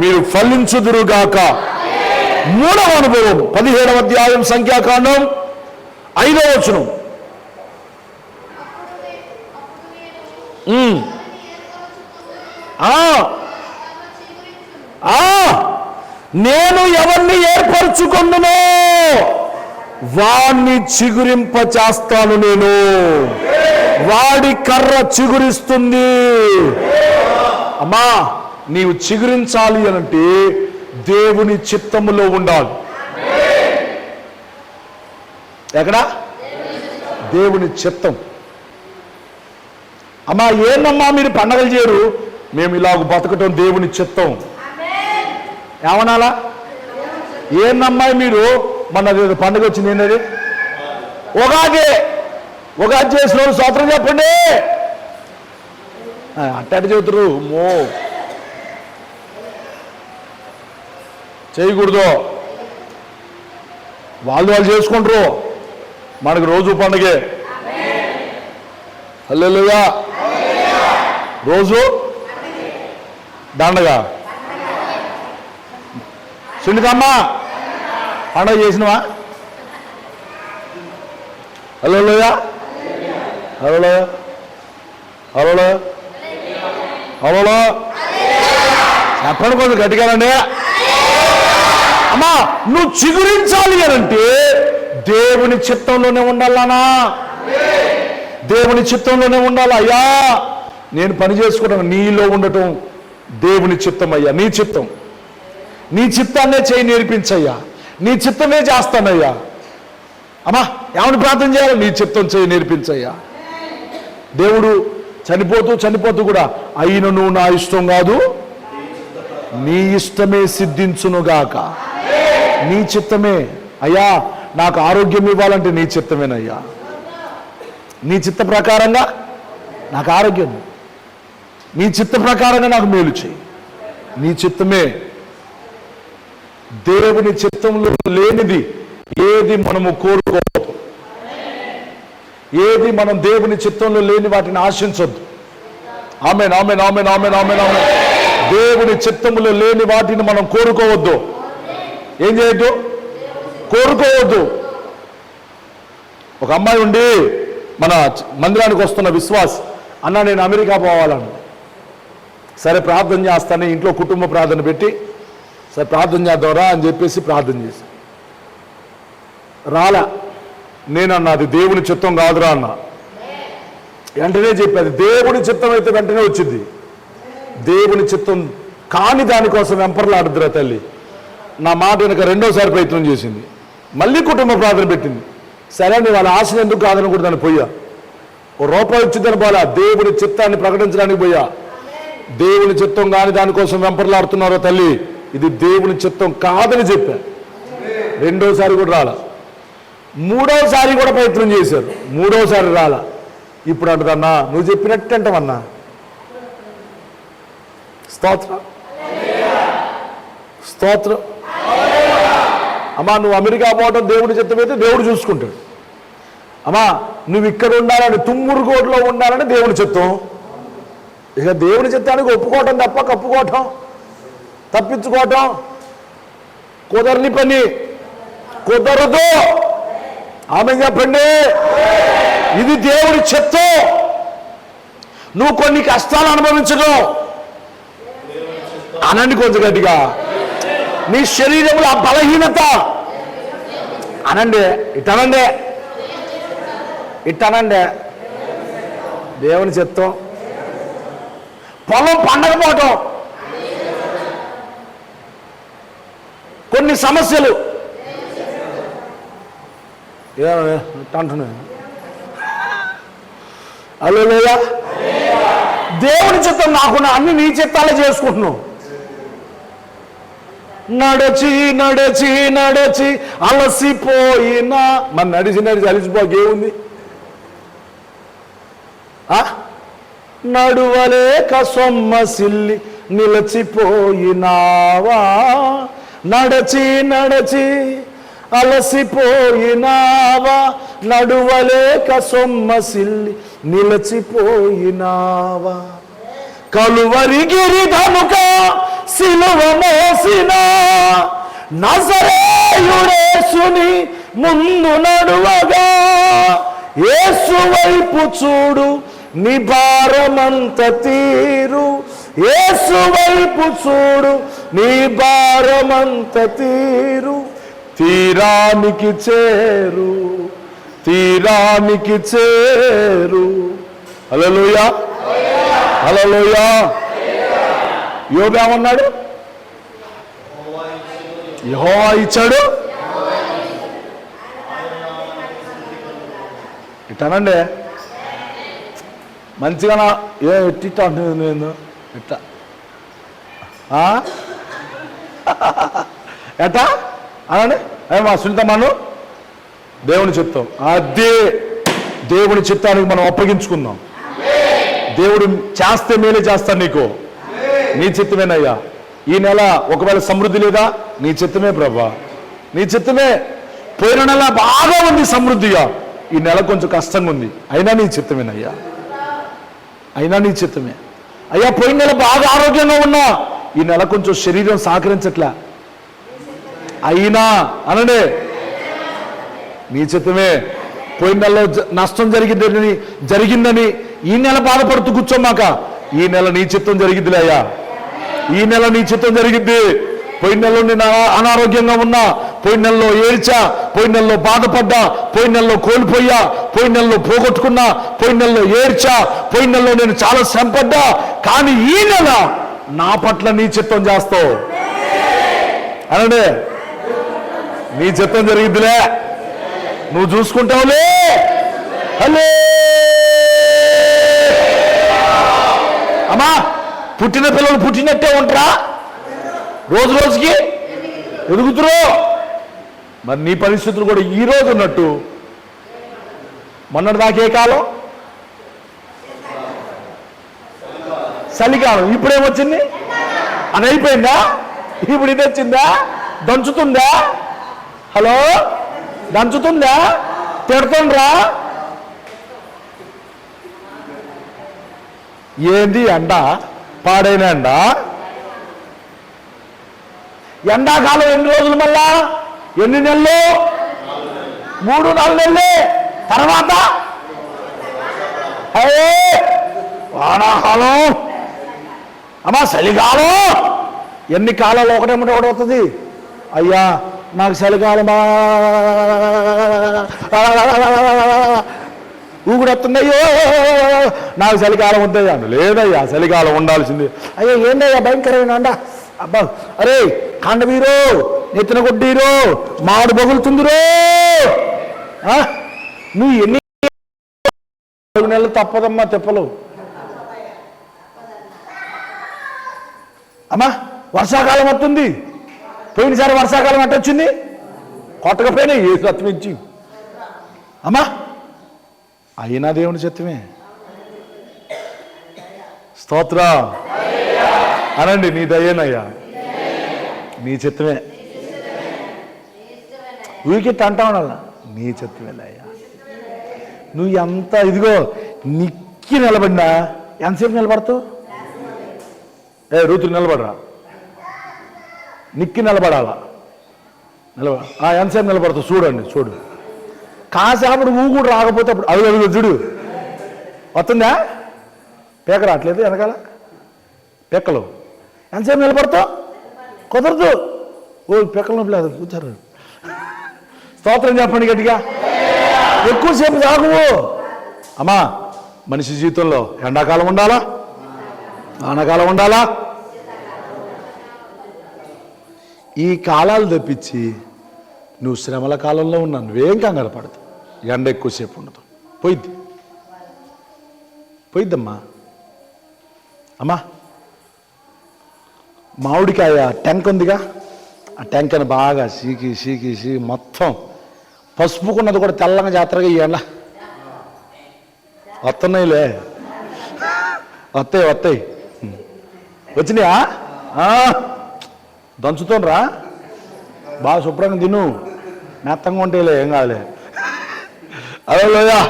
మీరు ఫలించుదురుగాక. మూడవ అనుభవం 17వ అధ్యాయం సంఖ్యాకాండం 5వ వచనం. నేను ఎవరిని ఏర్పరచుకొందునో వాణ్ణి చిగురింప చేస్తాను. నేను వాడి కర్ర చిగురిస్తుంది. అమ్మా, నీవు చిగురించాలి అనంటే దేవుని చిత్తములో ఉండాలి. ఎక్కడా? దేవుని చిత్తం. అమ్మా, ఏందమ్మా మీరు పండగలు చేయరు? మేము ఇలాగ బతకటం దేవుని చిత్తం. ఏమనాలా? ఏందమ్మా మీరు మన పండుగ వచ్చింది, ఏంటది? ఉగాది చేసిన వాళ్ళు స్తోత్రం చెప్పండి. అట్ట చెబుతారు. మో చేయకూడదు. వాళ్ళు చేసుకుంటారు, మనకు రోజు పండుగే. హల్లెలూయా. రోజు దండగా. సునీతమ్మా, పండుగ చేసినవా? హల్లెలూయా. హల్లెలూయా. హల్లెలూయా. హల్లెలూయా. చెప్పండి కొంచెం గట్టిగానండి. అమ్మా, నువ్వు చిగురించాలి అనంటే దేవుని చిత్తంలోనే ఉండాలనా? దేవుని చిత్తంలోనే ఉండాలి. అయ్యా, నేను పని చేసుకోవడం నీలో ఉండటం దేవుని చిత్తం. అయ్యా, నీ చిత్తం, నీ చిత్తాన్నే చేయి నేర్పించయ్యా. నీ చిత్తమే చేస్తానయ్యా. అమ్మా, ఏమని ప్రార్థన చేయాలి? నీ చిత్తం చేయి నేర్పించయ్యా. దేవుడు చనిపోతూ కూడా అయినను నా ఇష్టం కాదు నీ ఇష్టమే సిద్ధించునుగాక. నీ చిత్తమే అయ్యా. నాకు ఆరోగ్యం ఇవ్వాలంటే నీ చిత్తమేనయ్యా. నీ చిత్త ప్రకారంగా నాకు ఆరోగ్యం, నీ చిత్త ప్రకారంగా నాకు మేలు చేయి. నీ చిత్తమే. దేవుని చిత్తంలో లేనిది ఏది మనము కోరుకోవద్దు. ఏది మనం దేవుని చిత్తంలో లేని వాటిని ఆశించొద్దు. ఆమేన్, ఆమేన్, ఆమేన్, ఆమేన్, ఆమేన్, ఆమేన్. దేవుని చిత్తములో లేని వాటిని మనం కోరుకోవద్దు. ఏం చేయొద్దు? కోరుకోవద్దు. ఒక అమ్మాయి ఉండి మన మందిరానికి వస్తున్న విశ్వాస్, అన్న నేను అమెరికా పోవాలను. సరే ప్రార్థన చేస్తాను, ఇంట్లో కుటుంబ ప్రార్థన పెట్టి సరే ప్రార్థన చేద్దాంరా అని చెప్పేసి ప్రార్థన చేసి రాలా. నేనన్నా అది దేవుని చిత్తం కాదురా అన్న. వెంటనే చెప్పేది దేవుని చిత్తం అయితే వెంటనే వచ్చింది. దేవుని చిత్తం కాని దానికోసం వెంపర్లాడుద్దురా తల్లి. నా మాట వెనక రెండోసారి ప్రయత్నం చేసింది. మళ్ళీ కుటుంబ ప్రార్థన పెట్టింది. సరే నీ వాళ్ళ ఆశను ఎందుకు కాదని కూడా దాన్ని పోయా. ₹1 వచ్చిందని పోలా, దేవుని చిత్తాన్ని ప్రకటించడానికి పోయా. దేవుని చిత్తం కాని దానికోసం వెంపర్లాడుతున్నారో తల్లి, ఇది దేవుని చిత్తం కాదని చెప్పా. రెండోసారి కూడా రాలా. మూడోసారి కూడా ప్రయత్నం చేశారు, మూడోసారి రాలా. ఇప్పుడు అంటదన్నా నువ్వు చెప్పినట్టు అంటావన్నా. స్తోత్రం స్తోత్రం. అమ్మా నువ్వు అమెరికా పోవటం దేవుడి చిత్తమైతే దేవుడు చూసుకుంటాడు. అమ్మా నువ్వు ఇక్కడ ఉండాలని, తుమ్మురుగోడ్లో ఉండాలని దేవుని చిత్తం. ఇక దేవుని చిత్తానికి ఒప్పుకోవటం తప్ప కప్పుకోవటం, తప్పించుకోవటం కుదరని పని, కుదరదు. ఆమె చెప్పండి, ఇది దేవుడి చిత్తం. నువ్వు కొన్ని కష్టాలు అనుభవించడం అనండి కొంచెం గట్టిగా. నీ శరీరంలో ఆ బలహీనత అనండి, ఇట్టనండి, ఇట్టనండి. దేవుని చిత్తం. పొలం పండకపోవటం, కొన్ని సమస్యలు అంటున్నా. హల్లెలూయా. దేవుని చిత్తం నాకున్న అన్ని నీ చిత్తాలే చేసుకుంటున్నావు. నడచి నడచి నడచి అలసిపోయినా, మన నడిచి నడిచి అలసిపోకేముంది? నడువలేక సొమ్మసిల్లి నిలచిపోయినావా, నడచి నడచి అలసిపోయినావా, నడువలేక సొమ్మసిల్లి నిలచిపోయినావా. కలువరి గిరిధనుక సిలువ మోసిన నజరేయుడేసుని ముందు నడువగా, యేసు వైపు చూడు నీ భారమంత తీరు, యేసు వైపు చూడు నీ భారమంత తీరు. తీరానికి చేరు, తీరానికి చేరు. హల్లెలూయా హల్లెలూయా. యోబు ఏమన్నాడు? యెహోవా ఇచ్చాడు. ఇట్టానండి మంచిగా ఎట్టిట్ట అంటుంది నేను ఎట్ట ఎట్టా అనండి. మా సునీతమ్మను దేవుని చిత్తం, అదే దేవుని చిత్తానికి మనం అప్పగించుకుందాం. దేవుడు చేస్తే మేలే చేస్తాను నీకు. నీ చిత్తమేనయ్యా. ఈ నెల ఒకవేళ సమృద్ధి లేదా, నీ చిత్తమే ప్రభా, నీ చిత్తమే. పోయిన నెల బాగా ఉంది సమృద్ధిగా, ఈ నెల కొంచెం కష్టంగా ఉంది, అయినా నీ చిత్తమేనయ్యా, అయినా నీ చిత్తమే అయ్యా. పోయిన నెల బాగా ఆరోగ్యంగా ఉన్నా, ఈ నెల కొంచెం శరీరం సహకరించట్లే, అయినా అనండి నీ చిత్తమే. పోయిన నెలలో నష్టం జరిగిందని ఈ నెల బాధపడుతూ కూర్చోమాక, ఈ నెల నీ చిత్తం జరిగిద్దిలే అయ్యా, ఈ నెల నీ చిత్తం జరిగిద్ది. పోయిన నెలలో నేను అనారోగ్యంగా ఉన్నా, పోయిన నెలలో ఏడ్చా, పోయిన నెలలో బాధపడ్డా, పోయిన నెలలో కోల్పోయా, పోయిన నెలలో పోగొట్టుకున్నా, పోయిన నెలలో ఏడ్చా, పోయిన నెలలో నేను చాలా శ్రమపడ్డా, కానీ ఈ నెల నా పట్ల నీ చిత్తం చేస్తావు అనండి. నీ చిత్తం జరిగిద్దిలే, నువ్వు చూసుకుంటావులే. హలో అమ్మా, పుట్టిన పిల్లలు పుట్టినట్టే ఉంటారా? రోజు రోజుకి ఎదుగుతురు. మరి నీ పరిస్థితులు కూడా ఈ రోజు ఉన్నట్టు మొన్నటి దాకే కాలం చలికాలం, ఇప్పుడేమొచ్చింది? అది అయిపోయిందా? ఇప్పుడు ఇది వచ్చిందా? దంచుతుందా? హలో దంచుతుందా? తిడుతుండ్రా? ఏంది ఎండ? పాడైన ఎండ. ఎండాకాలం ఎన్ని రోజులు, మళ్ళా ఎన్ని నెలలు? 3-4 నెలలే. తర్వాత వానాకాలం, అమ్మా చలికాలం. ఎన్ని కాలాలు ఒకటేమిటి ఒకటి వస్తుంది. అయ్యా నాకు చలికాలం ఊగుడు వస్తుందయ్యో, నాకు చలికాలం వద్దయ్యా. లేదయ్యా చలికాలం ఉండాల్సింది. అయ్యో ఏందయ్యా భయంకరమైన అండ. అబ్బా అరే కాండవీరో, నెత్తిన కొడ్డీరో, మామిడి బగులుతుందిరో. నువ్వు ఎన్ని 4 నెలలు తప్పదమ్మా తెప్పలు. అమ్మా వర్షాకాలం వస్తుంది, పోయినసారి వర్షాకాలం అంటే వచ్చింది, కొట్టకపోయినా ఏ సత్వం ఇచ్చి అమ్మా, అయినా దేవుని చిత్తమే. స్తోత్ర అనండి, నీ దయ్యేనయ్యా, నీ చిత్తమే. వీకెట్ అంటా ఉండాల, నీ చిత్తమేనయ్యా. నువ్వు ఎంత ఇదిగో నిక్కి నిలబడినా ఎంతసేపు నిలబడతావు? రూతులు నిలబడరా, నిక్కి నిలబడాలా, ఎంతసేపు నిలబడతావు? చూడండి, చూడు. కాసేపడు ఊ కూడా రాకపోతే అప్పుడు అడుగు చూడు వస్తుందా? పేక రావట్లేదు వెనకాల పెక్కలు. ఎంతసేపు నిలబడతావు? కుదరదు. పెక్కలు నొప్పి లేదు, కూర్చారు. స్తోత్రం చెప్పండి గట్టిగా. ఎక్కువసేపు తాగువు అమ్మా. మనిషి జీవితంలో ఎండాకాలం ఉండాలా, వానాకాలం ఉండాలా. ఈ కాలాలు తప్పించి నువ్వు శ్రమల కాలంలో ఉన్నావు, నువ్వేం కంగారు పడతావు. ఎండ ఎక్కువసేపు ఉండదు, పోయిద్దమ్మా. అమ్మా, మామిడికాయ టెంక్ ఉందిగా, ఆ టెంకని బాగా సీకి మొత్తం పసుపుకున్నది కూడా తెల్లంగా జాతరగా ఈ ఎండ వస్తున్నాయిలే, వస్తాయి వచ్చినాయా? దంచుతోనరా బాగా శుభ్రంగా తిను, మెత్తంగా ఉంటేలే ఏం కాదులే. అదే లేదా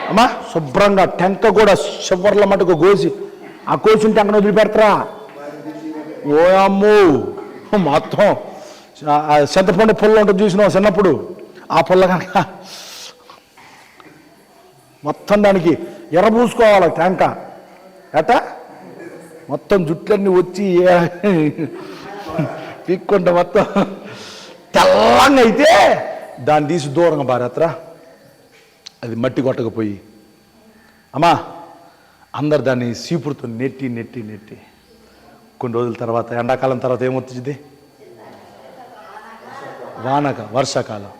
అమ్మా, శుభ్రంగా టెంక కూడా చివర్ల మటుకు కోసి, ఆ కోసిన టెంకను వదిలిపెడతారా? ఓ అమ్ము, మొత్తం చింతపండు పుల్ల ఉంటుంది చూసినావు చిన్నప్పుడు, ఆ పుల్ల కనుక మొత్తం దానికి ఎర్రబూసుకోవాలి టెంక. ఎట మొత్తం జుట్లన్నీ వచ్చి పీక్కుంటా మొత్తం తెల్లంగా అయితే దాన్ని తీసి దూరంగా బారేత్రా, అది మట్టి కొట్టకపోయి. అమ్మా, అందరు దాన్ని సీపురుతో నెట్టి కొన్ని రోజుల తర్వాత, ఎండాకాలం తర్వాత ఏమవుతుంది? వర్షాకాలం.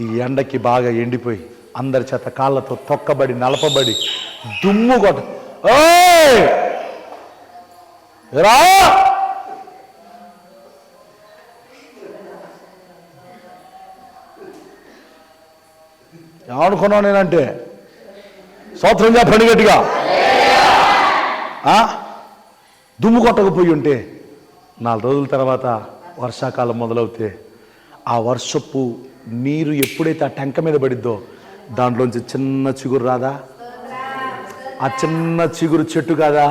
ఈ ఎండకి బాగా ఎండిపోయి అందరి చేత కాళ్ళతో తొక్కబడి నలపబడి దుమ్ము కొట్ట రా. ఏమనుకున్నావు నేనంటే? స్తోత్రం చెప్పండి గట్టిగా. దుమ్ము కొట్టకపోయి ఉంటే 4 రోజుల తర్వాత వర్షాకాలం మొదలవుతే ఆ వర్షపు నీరు ఎప్పుడైతే ఆ టెంక మీద పడిద్దో దాంట్లోంచి చిన్న చిగురు రాదా? ఆ చిన్న చిగురు చెట్టు కాదా?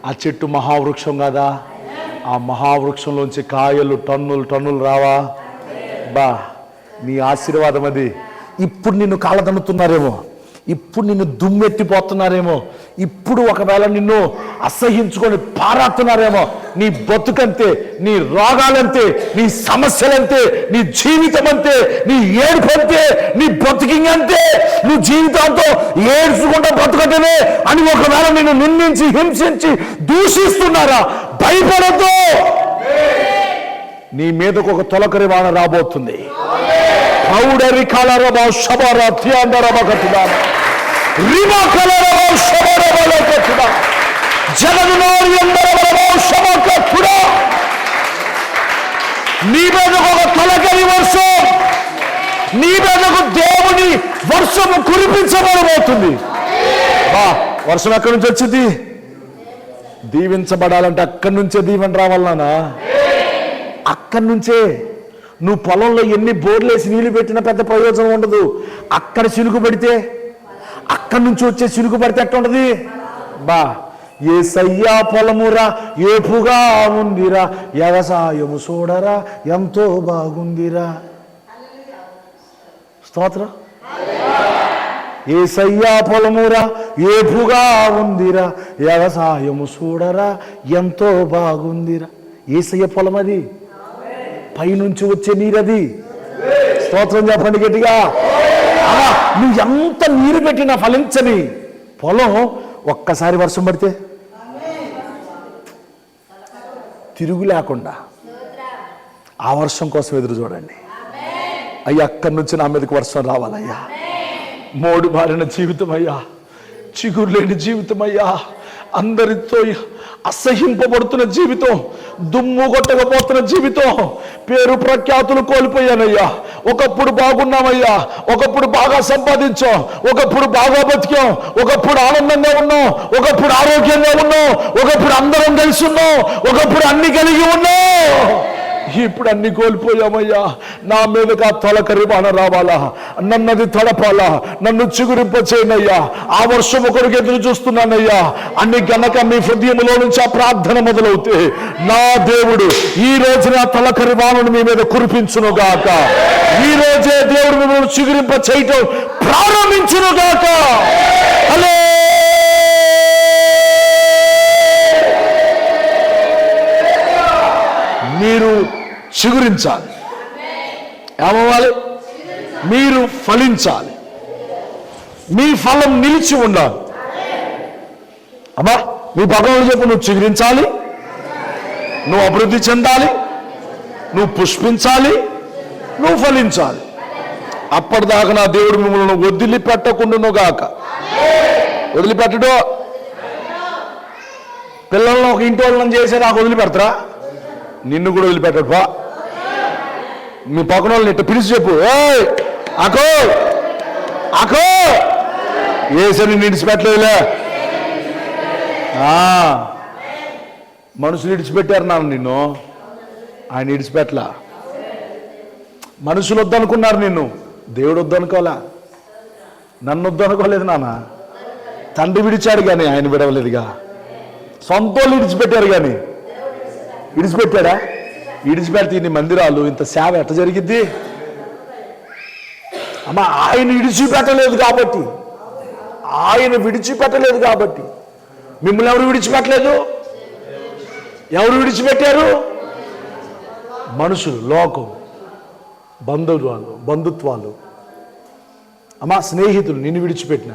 ఆ చెట్టు మహావృక్షం కాదా? ఆ మహావృక్షంలోంచి కాయలు టన్నులు రావా? బా, నీ ఆశీర్వాదం అది. ఇప్పుడు నిన్ను కాళ్ళదన్నుతున్నారేమో, ఇప్పుడు నిన్ను దుమ్మెత్తిపోతున్నారేమో, ఇప్పుడు ఒకవేళ నిన్ను అసహించుకొని పారాడుతున్నారేమో. నీ బతుకంతే, నీ రోగాలంతే, నీ సమస్యలంతే, నీ జీవితం అంతే, నీ ఏడుపంతే, నీ బతుకింగంతే. నువ్వు జీవితంతో ఏడ్చుకుంటా బతుకంటేనే అని ఒకవేళ నిన్ను నిందించి హింసించి దూషిస్తున్నారా? భయపడద్దు, నీ మీదకు ఒక తొలకరి వాన రాబోతుంది. పౌడరి కలరబ శబర త్యాందరబ కట్టుదా, రిమ కలరబ శబరబల కట్టుదా, జగదునారి అందరబల శబ కట్టుదా. నీ మీదకు ఒక తొలకరి వర్షం, నీ మీదకు దేవుని వర్షము కురిపించబడబోతుంది. వర్షం ఎక్కడి నుంచి వచ్చింది? దీవించబడాలంటే అక్కడి నుంచే దీవెన రావాలనా? అక్కడి నుంచే. నువ్వు పొలంలో ఎన్ని బోర్లేసి నీళ్లు పెట్టినా పెద్ద ప్రయోజనం ఉండదు. అక్కడ చినుకు పడితే, అక్కడి నుంచి వచ్చే చినుకు పడితే ఎట్లా ఉండదు? యేసయ్యా పొలమురా ఏపుగా ఉందిరా, వ్యవసాయము చూడరా ఎంతో బాగుందిరా. స్తోత్రం. యేసయ్యా పొలమురా ఏపుగా ఉందిరా, వ్యవసాయము చూడరా ఎంతో బాగుందిరా. యేసయ్య పొలం అది, పైనుంచి వచ్చే నీరది. స్తోత్రం చెప్పండి గట్టిగా. నువ్వు ఎంత నీరు పెట్టినా ఫలించని పొలం ఒక్కసారి వర్షం పడితే తిరుగు లేకుండా ఆ వర్షం కోసం ఎదురు చూడండి. అయ్యా, అక్కడి నుంచి నా మీదకి వర్షం రావాలయ్యా. మోడు బారిన జీవితం అయ్యా, చిగురు లేని జీవితం అయ్యా, అందరితో అసహింపబడుతున్న జీవితం, దుమ్ము కొట్టకపోతున్న జీవితం, పేరు ప్రఖ్యాతులు కోల్పోయానయ్యా. ఒకప్పుడు బాగున్నామయ్యా, ఒకప్పుడు బాగా సంపాదించాం, ఒకప్పుడు బాగా బతికాం, ఒకప్పుడు ఆనందంగా ఉన్నాం, ఒకప్పుడు ఆరోగ్యంగా ఉన్నాం, ఒకప్పుడు అందరం కలిసి ఉన్నాం, ఒకప్పుడు అన్ని కలిగి ఉన్నాం. ఇప్పుడు అన్ని కోల్పోయామయ్యా. నా మీదగా తొలకరి వాన రావాలా, నన్నది తడపాలా, నన్ను చిగురింప చేయనయ్యా. ఆ వర్షం ఒకరికి ఎదురు చూస్తున్నానయ్యా అన్ని గనక మీ హృదయంలో నుంచి ఆ ప్రార్థన మొదలవుతే నా దేవుడు ఈ రోజున తొలకరి వానను మీ మీద కురిపించునుగాక. ఈ రోజే దేవుడు మిమ్మల్ని చిగురింప చేయటం ప్రారంభించునుగాక. హలో, మీరు చిగురించాలి. ఏమవ్వాలి? మీరు ఫలించాలి. మీ ఫలం నిలిచి ఉండాలి. అమ్మా, మీ పక్కన చెప్పు, నువ్వు చిగురించాలి, నువ్వు అభివృద్ధి చెందాలి, నువ్వు పుష్పించాలి, నువ్వు ఫలించాలి. అప్పటిదాకా నా దేవుడు మిమ్మల్ని వదిలిపెట్టకుండాను గాక. వదిలిపెట్టడు. పిల్లలను ఒక ఇంటి వాళ్ళని చేసి నాకు వదిలిపెడతారా? నిన్ను కూడా వదిలిపెట్టాడు. బా, మీ పక్కన వాళ్ళని ఇట్ట పిలిచి చెప్పు, ఏయ్ అకో అకో, ఏసని విడిచిపెట్టలేదులే. మనుషులు విడిచిపెట్టారు నాన్న నిన్ను, ఆయన విడిచిపెట్టలా. మనుషులు వద్దనుకున్నారు నిన్ను, దేవుడు వద్దనుకోవాలా. నన్ను వద్దనుకోలేదు నాన్న. తండ్రి విడిచాడు కానీ ఆయన విడవలేదుగా. సొంతోళ్ళు విడిచిపెట్టారు కానీ విడిచిపెట్టాడా? విడిచిపెడితే ఇన్ని మందిరాలు, ఇంత సేవ ఎట్ట జరిగిద్ది అమ్మా? ఆయన విడిచిపెట్టలేదు కాబట్టి, ఆయన విడిచిపెట్టలేదు కాబట్టి. మిమ్మల్ని ఎవరు విడిచిపెట్టలేదు? ఎవరు విడిచిపెట్టారు? మనుషులు, లోకం, బంధుత్వాలు, అమ్మా స్నేహితులు నిన్ను విడిచిపెట్టిన.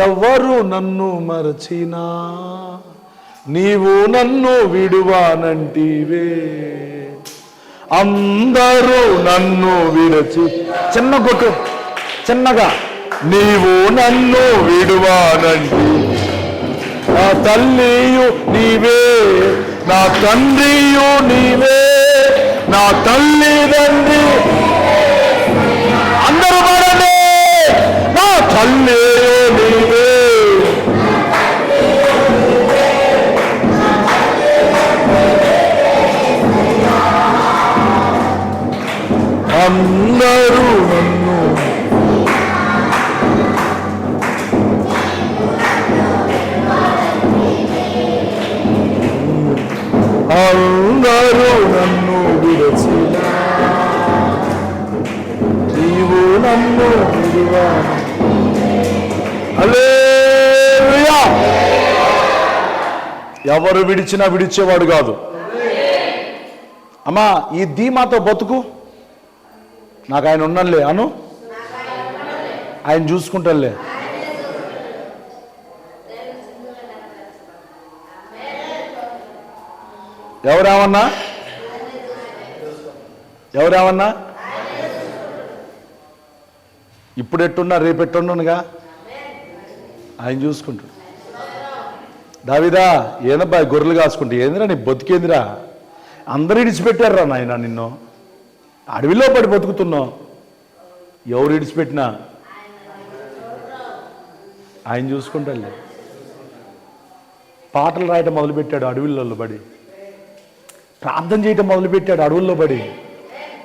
ఎవరు నన్ను మరచినా నీవు నన్ను విడువానంటివే, అందరూ నన్ను విడచి, చిన్న కొట్టు చిన్నగా, నీవు నన్ను విడువానంటి. నా తల్లియు నీవే, నా తండ్రియు నీవే, నా తల్లి తండ్రి అందరూ పాడండి. నా తల్లియు నీవే, అందరూ నన్ను అందరూ నన్ను విడచినా నీవు నన్ను విడువా. హల్లెలూయా. ఎవరు విడిచినా విడిచేవాడు కాదు. అమ్మా, ఈ ధీమాతో బతుకు. నాకు ఆయన ఉన్నలే అను, ఆయన చూసుకుంటాలే. ఎవరేమన్నా ఇప్పుడు ఎట్టున్నా రేపు ఎట్టున్నానుగా ఆయన చూసుకుంటాడు. దావిదా, ఏదబ్బా గొర్రెలు కాసుకుంటే ఏందిరా నీ బతికేందిరా? అందరూ విడిచిపెట్టారా నాయన నిన్ను, అడవిలో పడి బతుకుతున్నావు. ఎవరు విడిచిపెట్టినా ఆయన చూసుకుంటాలే. పాటలు రాయటం మొదలుపెట్టాడు అడవుల్లో పడి, ప్రార్థన చేయటం మొదలుపెట్టాడు అడవుల్లో పడి,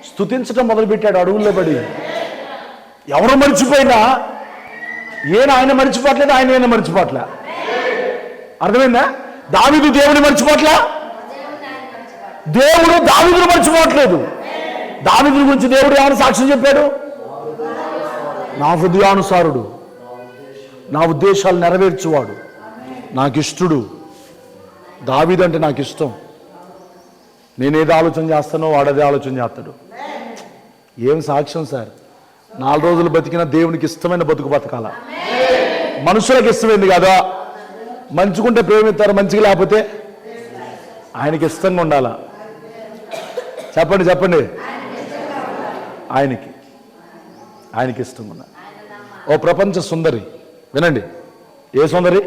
స్తుతించటం మొదలుపెట్టాడు అడవుల్లో పడి. ఎవరు మర్చిపోయినా ఆయన మర్చిపోవట్లేదు, ఆయన మర్చిపోవట్లే. అర్థమైందా? దావీదు దేవుని మర్చిపోవట్లే, దేవుడు దావీదును మర్చిపోవట్లేదు. దావీదు గురించి దేవుడు ఏమైనా సాక్ష్యం చెప్పాడు? నా హృదయానుసారుడు, నా ఉద్దేశాలు నెరవేర్చువాడు, నాకు ఇష్టడు. దావీదు అంటే నాకు ఇష్టం. నేనేది ఆలోచన చేస్తానో వాడదే ఆలోచన చేస్తాడు. ఏం సాక్ష్యం సార్! 4 రోజులు బతికిన దేవునికి ఇష్టమైన బతుకు బతకాల. మనుషులకు ఇష్టమైంది కదా, మంచుకుంటే ప్రేమిస్తారు, మంచిగా లేకపోతే ఆయనకి ఇష్టంగా ఉండాలా. చెప్పండి ఆయనకి ఇష్టంగా ఉండాలి. ఓ ప్రపంచ సుందరి, వినండి. ఏ సుందరి?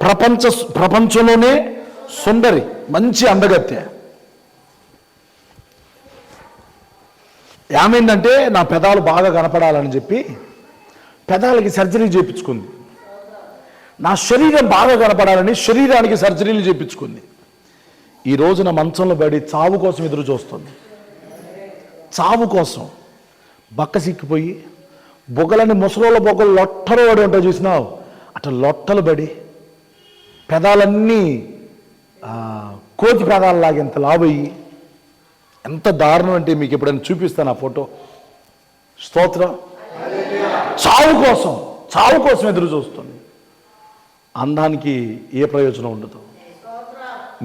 ప్రపంచంలోనే సుందరి, మంచి అందగత్తె. ఏమైందంటే నా పెదాలు బాగా కనపడాలని చెప్పి పెదాలకి సర్జరీ చేయించుకుంది. నా శరీరం బాగా కనపడాలని శరీరానికి సర్జరీలు చేయించుకుంది. ఈ రోజున మంచంలో పడి చావు కోసం ఎదురు చూస్తుంది. చావు కోసం బక్క సిక్కిపోయి బొగ్గలని ముసలోళ్ళ బొగ్గలు లొట్టలు పడి ఉంటాయి చూసినావు, అట్లా లొట్టలు పడి పెదాలన్నీ కోతి పెదాలలాగా ఎంత లావయ్యి, ఎంత దారుణం అంటే మీకు ఎప్పుడైనా చూపిస్తాను ఆ ఫోటో. స్తోత్రం. చావు కోసం ఎదురు చూస్తుంది. అందానికి ఏ ప్రయోజనం ఉండదు.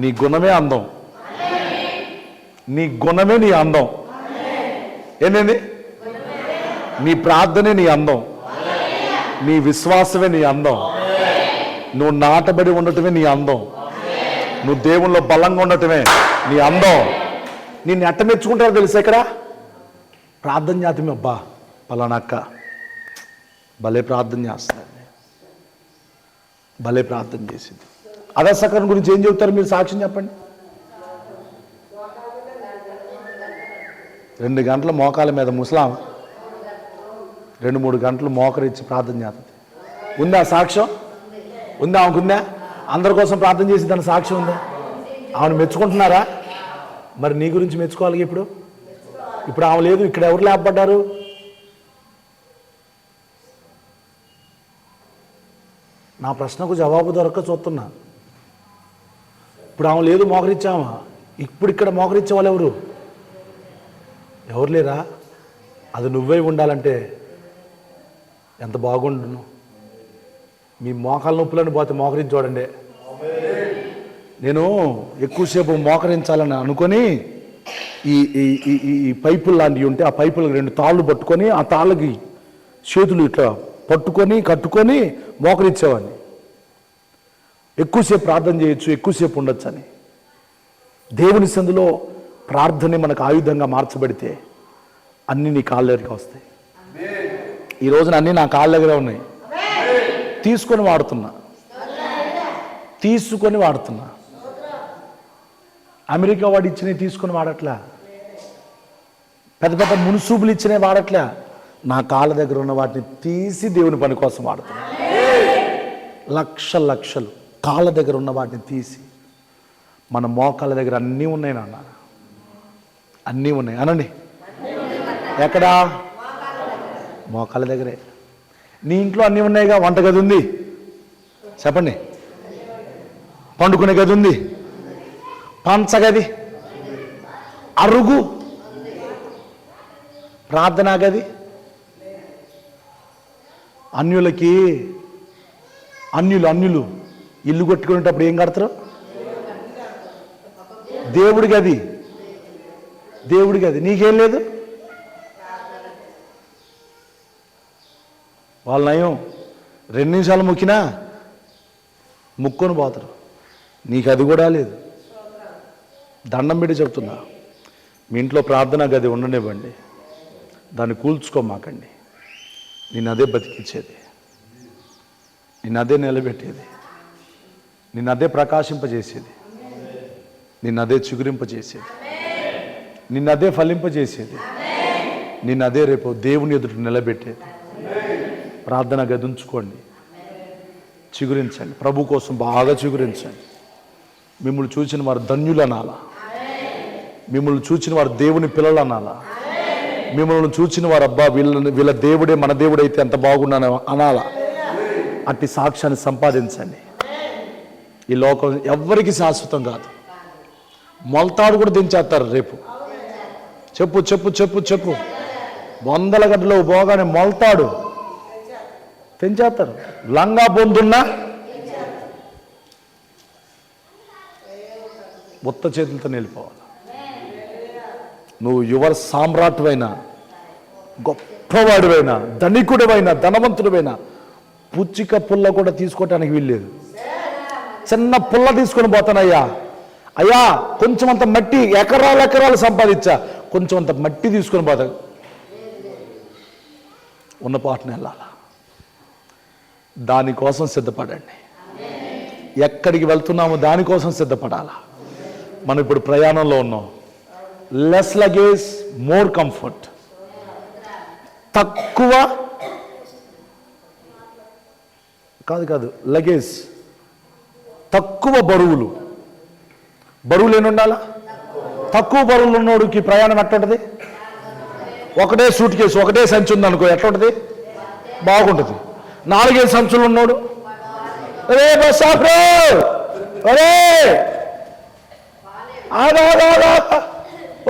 నీ గుణమే అందం, నీ గుణమే నీ అందం. ఏంటండి? నీ ప్రార్థనే నీ అందం, నీ విశ్వాసమే నీ అందం, నువ్వు నాటబడి ఉండటమే నీ అందం, నువ్వు దేవుల్లో బలంగా ఉండటమే నీ అందం. నిన్ను ఎట్ట మెచ్చుకుంటారో తెలుసా? ఇక్కడ ప్రార్థన చేతమే, అబ్బా పలానా అక్క భలే ప్రార్థన చేస్తుందండి, భలే ప్రార్థన చేసింది. అదసకరం గురించి ఏం చెబుతారు మీరు? సాక్ష్యం చెప్పండి. 2 గంటల మోకాల మీద ముసలాం 2-3 గంటలు మోకరిచ్చి ప్రార్థన చేస్తుంది. ఉందా సాక్ష్యం? ఉందా? ఆమెకుందా? అందరి కోసం ప్రార్థన చేసి దాని సాక్ష్యం ఉందా? ఆమెను మెచ్చుకుంటున్నారా? మరి నీ గురించి మెచ్చుకోవాలి. ఇప్పుడు ఆమె లేదు, ఇక్కడ ఎవరు లేపబడ్డారు? నా ప్రశ్నకు జవాబు దొరక్క చూస్తున్నా. ఇప్పుడు ఆమె లేదు, మోకరిచ్చామా? ఇప్పుడు ఇక్కడ మోకరిచ్చే వాళ్ళు ఎవరు లేరా? అది నువ్వే ఉండాలంటే ఎంత బాగుండును. మీ మోకాల నొప్పులను పోతే మోకరించి చూడండి. నేను ఎక్కువసేపు మోకరించాలని అనుకొని ఈ పైపులు లాంటివి ఉంటే ఆ పైపులకు 2 తాళ్ళు పట్టుకొని ఆ తాళ్ళకి చేతులు ఇట్లా పట్టుకొని కట్టుకొని మోకరించేవాడిని. ఎక్కువసేపు ప్రార్థన చేయొచ్చు, ఎక్కువసేపు ఉండొచ్చు అని. దేవుని సందులో ప్రార్థనే మనకు ఆయుధంగా మార్చబడితే అన్నీ నీ కాళ్ళ దగ్గరికి వస్తాయి. ఈ రోజున అన్నీ నా కాళ్ళ దగ్గర ఉన్నాయి. తీసుకొని వాడుతున్నా. అమెరికా వాడు ఇచ్చినవి తీసుకొని వాడట్లా, పెద్ద పెద్ద మున్సూబులు ఇచ్చినవి వాడట్లా. నా కాళ్ళ దగ్గర ఉన్న వాటిని తీసి దేవుని పని కోసం వాడుతున్నా. లక్షలు కాళ్ళ దగ్గర ఉన్న వాటిని తీసి మన మోకాళ్ళ దగ్గర అన్నీ ఉన్నాయి నాన్న, అన్నీ ఉన్నాయి అనండి. ఎక్కడా? మోకాళ్ళ దగ్గరే. నీ ఇంట్లో అన్నీ ఉన్నాయిగా. వంటగది ఉంది, చెప్పండి. పండుకునే గది ఉంది, పంచగది, అరుగు, ప్రార్థనా గది. అన్యులు ఇల్లు కొట్టుకునేటప్పుడు ఏం కడతారు? దేవుడి గది. నీకేం లేదు. వాళ్ళ నయం 2 నిమిషాలు మొక్కినా ముక్కొని పోతారు. నీకు అది కూడా లేదు. దండం పెట్టి చెప్తున్నా, మీ ఇంట్లో ప్రార్థనా గది ఉండనివ్వండి, దాన్ని కూల్చుకోమాకండి. నిన్ను అదే బతికించేది, నిన్ను అదే నిలబెట్టేది, నిన్ను అదే ప్రకాశింపజేసేది, నిన్ను అదే చిగురింపజేసేది, నిన్ను అదే ఫలింపజేసేది, నిన్ను అదే రేపు దేవుని ఎదుట నిలబెట్టేది. ప్రార్థన గది ఉంచుకోండి, చిగురించండి, ప్రభు కోసం బాగా చిగురించండి. మిమ్మల్ని చూసిన వారు ధన్యులు అనాలా, మిమ్మల్ని చూచిన వారు దేవుని పిల్లలు అనాలా, మిమ్మల్ని చూచిన వారు అబ్బా వీళ్ళ దేవుడే మన దేవుడైతే ఎంత బాగున్నాను అనాలా. అట్టి సాక్ష్యాన్ని సంపాదించండి. ఈ లోకం ఎవ్వరికి శాశ్వతం కాదు. మొలతాడు కూడా దించేస్తారు రేపు. చెప్పు 100 గంటలు పోగానే మొలతాడు తెంచేస్తారు. లంగా బొందున్నా ఉత్త చేతులతో నిలిపోవాలి. నువ్వు యువర్ సామ్రాట్టువైనా, గొప్పవాడివైనా, ధనికుడివైనా, ధనవంతుడివైనా పుచ్చిక పుల్ల కూడా తీసుకోవటానికి వీల్లేదు. చిన్న పుల్ల తీసుకొని పోతానయ్యా, కొంచెం అంత మట్టి, ఎకరాలు సంపాదించా, కొంచెం అంత మట్టి తీసుకొని పోతా, ఉన్న పాటను వెళ్ళాలా. దానికోసం సిద్ధపడండి. ఎక్కడికి వెళ్తున్నామో దానికోసం సిద్ధపడాలా. మనం ఇప్పుడు ప్రయాణంలో ఉన్నాం. Less luggage, more comfort. తక్కువ కాదు లగేజ్, తక్కువ బరువులు. బరువులు ఏమి ఉండాలా? తక్కువ బరువులు ఉన్నోడికి ప్రయాణం ఎట్లుంటుంది? ఒకటే సూట్ కేసు, ఒకటే సంచి ఉందనుకో, ఎట్లుంటుంది? బాగుంటుంది. 4 సంచులు ఉన్నాడు, అరే బస్సాఫ్రో, అరే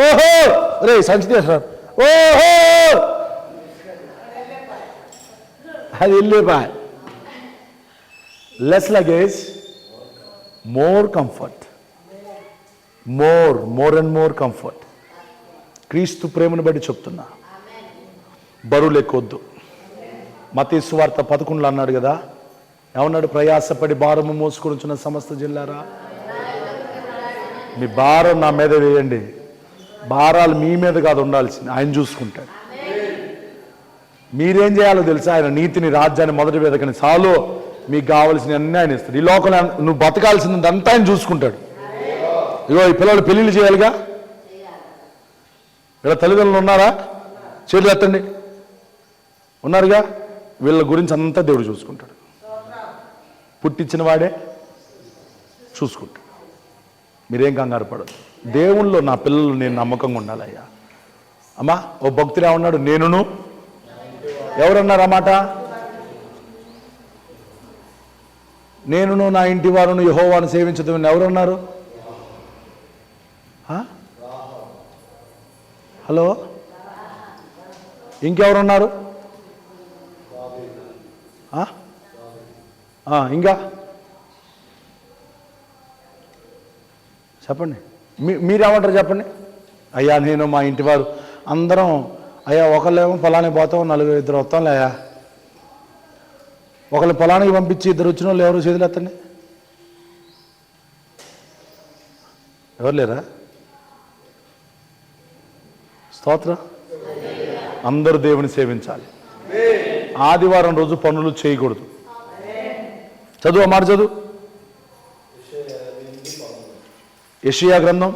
ఓహో రే సంచి తీసారు, ఓహో అది వెళ్ళిపా. Less luggage, more comfort. More and more comfort. క్రీస్తు ప్రేమను బట్టి చెప్తున్నా, బరువులు ఎక్కొద్దు. మత్తయి సువార్త 11 అన్నాడు కదా, ఏమన్నాడు? ప్రయాసపడి భారము మోసుకొనుచున్న సమస్త జిల్లారా, మీ భారం నా మీద వేయండి. భారాలు మీ మీద కాదు ఉండాల్సింది, ఆయన చూసుకుంటాడు. మీరేం చేయాలో తెలుసా? ఆయన నీతిని, రాజ్యాన్ని మొదటి వెదకని చాలు, మీకు కావాల్సిన అన్నీ ఆయన ఇస్తాడు. ఈ లోకంలో నువ్వు బతకాల్సిందంతా ఆయన చూసుకుంటాడు. ఇగో ఈ పిల్లలు పెళ్ళిళ్ళు చేయాలిగా, వీళ్ళ తల్లిదండ్రులు ఉన్నారా? చేతులు ఎత్తండి. ఉన్నారుగా? వీళ్ళ గురించి అంతా దేవుడు చూసుకుంటాడు. పుట్టించిన వాడే చూసుకుంటాడు. మీరేం కంగారు పడదు. దేవుళ్ళు నా పిల్లలు నేను నమ్మకంగా ఉండాలయ్యా. అమ్మా ఓ భక్తుడు ఏమన్నాడు? నేనును, ఎవరన్నారు అన్నమాట? నేనును నా ఇంటి వారును యెహోవాను సేవించదు ఎవరున్నారు? హలో, ఇంకెవరున్నారు? ఇంకా చెప్పండి. మీరేమంటారు చెప్పండి. అయ్యా నేను మా ఇంటి వారు అందరం, అయ్యా ఒకళ్ళేమో పొలానికి పోతాం, 2 వస్తాంలే అయ్యా. ఒకళ్ళు పొలానికి పంపించి 2 వచ్చిన వాళ్ళు ఎవరు? చేతులు ఎత్తండి. ఎవరు లేరా? స్తోత్రం. అందరూ దేవుని సేవించాలి. ఆదివారం రోజు పనులు చేయకూడదు. చదువు, ఆ మాట చదువు. యెషయా గ్రంథం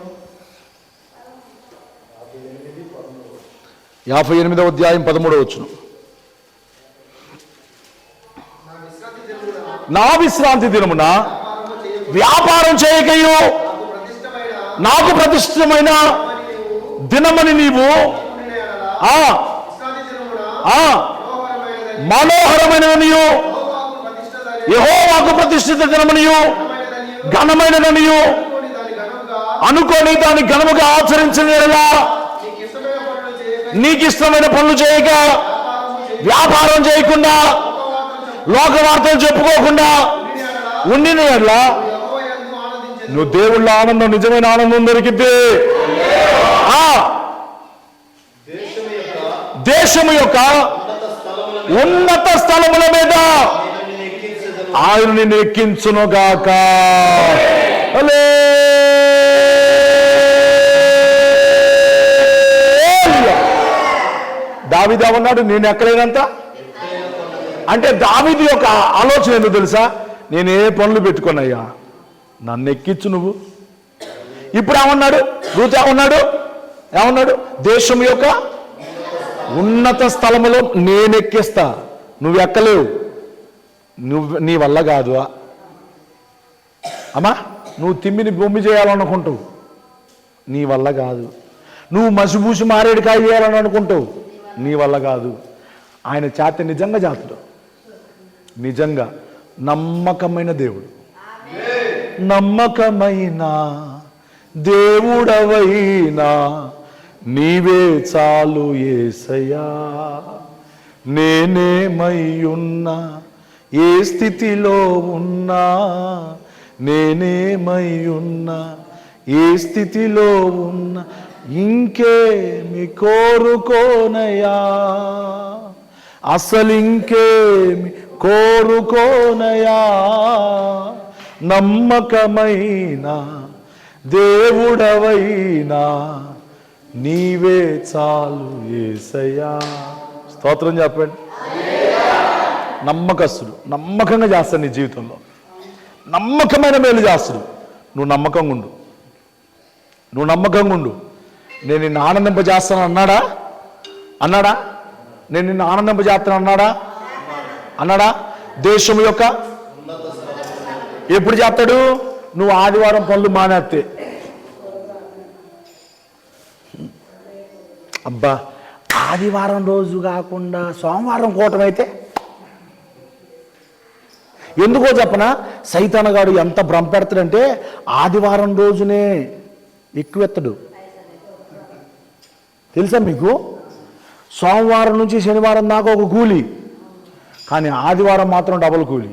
58వ అధ్యాయం 13వ వచనం. నా విశ్రాంతి దినమున వ్యాపారం చేయకయు నాకు ప్రతిష్ఠితమైన దినమని నీవు మనోహరమైనదనియు యెహోవాకు ప్రతిష్ఠిత దినమనియు ఘనమైనదనియు అనుకొని దాన్ని ఘనముగా ఆచరించిన యెడల నీకు ఇష్టమైన పనులు చేయక, వ్యాపారం చేయకుండా, లోక వార్తలు చెప్పుకోకుండా ఉండిన యెడల నువ్వు దేవుళ్ళ ఆనందం, నిజమైన ఆనందం దొరికితే దేశము యొక్క ఉన్నత స్థలముల మీద ఆయన నిన్ను ఎక్కించునుగాక. దావీదు ఏమన్నాడు? నేను ఎక్కలేనంత. అంటే దావీదు యొక్క ఆలోచన ఏంటో తెలుసా? నేను ఏ పనులు పెట్టుకున్నాయ్యా, నన్ను ఎక్కించు నువ్వు. ఇప్పుడు ఏమన్నాడు? రూతు ఏమన్నాడు? దేశం యొక్క ఉన్నత స్థలములో నేను ఎక్కిస్తా, నువ్వు ఎక్కలేవు, నీ వల్ల కాదు. అమ్మా నువ్వు తిమ్మిని బొమ్మి చేయాలనుకుంటావు, నీ వల్ల కాదు. నువ్వు మసిబూసి మారేడుకాయ చేయాలని అనుకుంటావు, నీ వల్ల కాదు. ఆయన చేత నిజంగా జాతుడు, నిజంగా నమ్మకమైన దేవుడు. నమ్మకమైన దేవుడవైనా నీవే చాలు యేసయ్యా. నేనేమయ్యున్నా, ఏ స్థితిలో ఉన్నా, నేనేమయ్యున్నా, ఏ స్థితిలో ఉన్నా, ఇంకేమి కోరుకోనయా, అసలు ఇంకేమి కోరుకోనయా. నమ్మకమైన దేవుడవైనా నీవే చాలు యేసయ్యా. స్తోత్రం చెప్పండి. నమ్మకస్తుడు, నమ్మకంగా చేస్తాడు నీ జీవితంలో. నమ్మకమైన మేలు చేస్తాడు. నువ్వు నమ్మకంగా ఉండు, నువ్వు నమ్మకంగా ఉండు. నేను నిన్ను ఆనందింపజేస్తాను అన్నాడా? అన్నాడా? నేను నిన్ను ఆనందింపజేస్తాను అన్నాడా? అన్నాడా? దేశం యొక్క ఎప్పుడు చేస్తాడు? నువ్వు ఆదివారం పనులు మానేస్తే. అబ్బా, ఆదివారం రోజు కాకుండా సోమవారం కూటమైతే ఎందుకో చెప్పనా? సైతానగాడు ఎంత భ్రమ పెడతాడంటే ఆదివారం రోజునే ఎక్కువెత్తడు. తెలుసా మీకు? సోమవారం నుంచి శనివారం దాకా ఒక కూలి, కానీ ఆదివారం మాత్రం డబుల్ కూలి.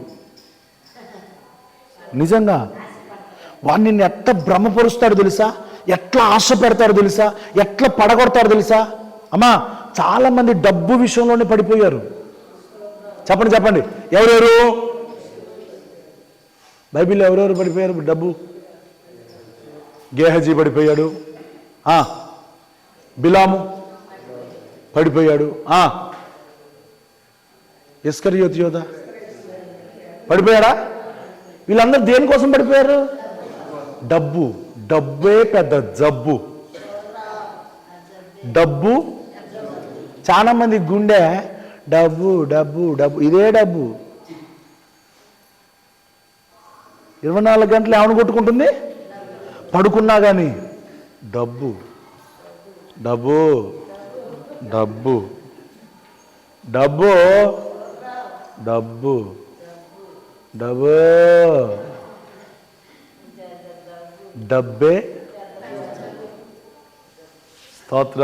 నిజంగా వాడిని నిన్ను ఎట్లా భ్రమపరుస్తాడు తెలుసా? ఎట్లా ఆశ పెడతాడు తెలుసా? ఎట్లా పడగొడతాడు తెలుసా? అమ్మా, చాలా మంది డబ్బు విషయంలోనే పడిపోయారు. చెప్పండి చెప్పండి, ఎవరెవరు బైబిల్లో ఎవరెవరు పడిపోయారు? డబ్బు. గేహజీ పడిపోయాడు, బిలాము పడిపోయాడు, ఇస్కరియోతు యోధ పడిపోయాడా? వీళ్ళందరూ దేనికోసం పడిపోయారు? డబ్బు. డబ్బే పెద్ద జబ్బు. డబ్బు. చాలా మంది గుండె డబ్బు డబ్బు డబ్బు, ఇదే డబ్బు. 24 గంటలు ఏమని కొట్టుకుంటుంది? పడుకున్నా కానీ డబ్బు డబ్బు డబ్బు డబ్బు డబ్బు డబ్బు డబ్బే. స్తోత్ర.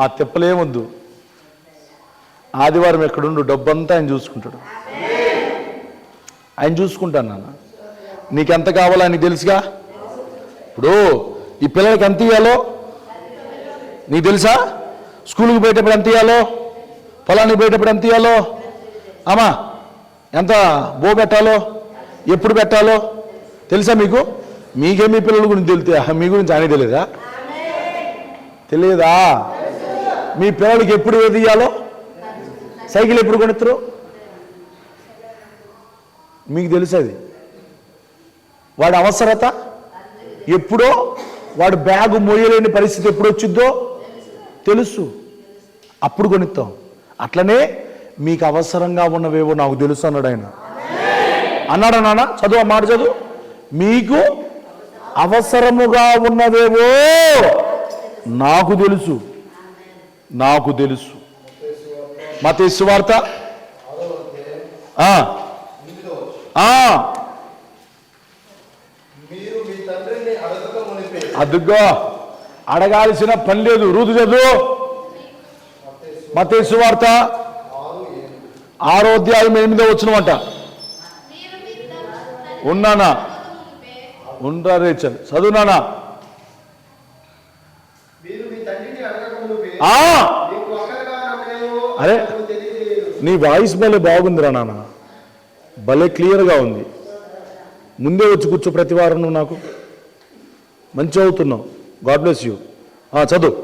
ఆ తిప్పలేమొద్దు. ఆదివారం ఎక్కడుండు, డబ్బంతా ఆయన చూసుకుంటాడు. ఆయన చూసుకుంటాను నాన్న. నీకెంత కావాలో ఆయనకి తెలుసుగా. ఇప్పుడు ఈ పిల్లలకి ఎంత ఇవ్వాలో నీకు తెలుసా? స్కూల్కి పోయేటప్పుడు ఎంత ఇవ్వాలో, పొలానికి పోయేటప్పుడు ఎంత ఇవ్వాలో, అమ్మా ఎంత బో పెట్టాలో, ఎప్పుడు పెట్టాలో తెలుసా మీకు? మీకే మీ పిల్లల గురించి తెలితే మీ గురించి ఆయన తెలియదా? తెలియదా? మీ పిల్లలకి ఎప్పుడు ఏది ఇవ్వాలో, సైకిల్ ఎప్పుడు కొనిస్తారు మీకు తెలుసు. అది వాడి అవసరత ఎప్పుడో, వాడు బ్యాగు మోయలేని పరిస్థితి ఎప్పుడు వచ్చిద్దో తెలుసు, అప్పుడు కొనిస్తాం. అట్లనే మీకు అవసరంగా ఉన్నవేవో నాకు తెలుసు అన్నాడు ఆయన. అన్నాడా నాన్న? చదువు, ఆ మాట చదువు. మీకు అవసరముగా ఉన్నవేవో నాకు తెలుసు, నాకు తెలుసు. మత్తయి సువార్త అదుగో అడగాల్సిన పని లేదు. రూతు చదువు. మత్తయి సువార్త 6వ అధ్యాయం 8వ వచనమంట. ఉన్నానా? ఉండరే చదువు నానా. అరే నీ వాయిస్ భలే బాగుందిరా నాన్న, భలే క్లియర్గా ఉంది. ముందే వచ్చి కూర్చో ప్రతి వారం. నువ్వు నాకు మంచి అవుతున్నావు. God bless you. చదువు.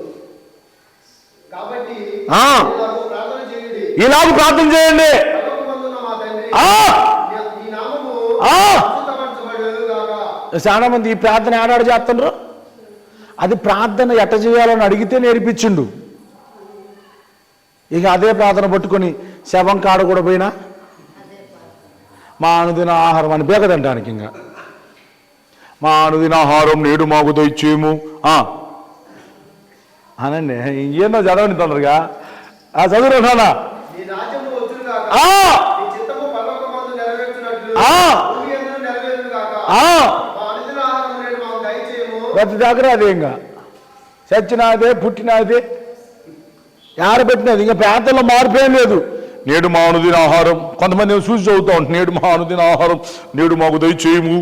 ఇలాగ ప్రార్థన చేయండి. చాలా మంది ఈ ప్రార్థన ఏడాడు చేస్తున్నారు. అది ప్రార్థన ఎట్ట చేయాలని అడిగితే నేర్పించిండు. ఇక అదే ప్రార్థన పట్టుకొని శవం కాడ కూడా పోయినా మా అనుదిన ఆహారం అని బేకదంటానికి, ఇంకా మా అనుదిన ఆహారం నేడు మాకు దయచేయము అనండి. ఇంకేందో చదవని తొందరగా చదువురా నాన్న. ప్రతి దగ్గర అదే, ఇంకా చచ్చినదే పుట్టినదే ఆరబెట్టినది. ఇంకా ప్రాంతంలో మార్పేం లేదు. నేడు మా అనుదిన ఆహారం. కొంతమంది చూసి చదువుతా ఉంటాం. నేడు మా అనుదిన ఆహారం నేడు మాకు దయచేయము.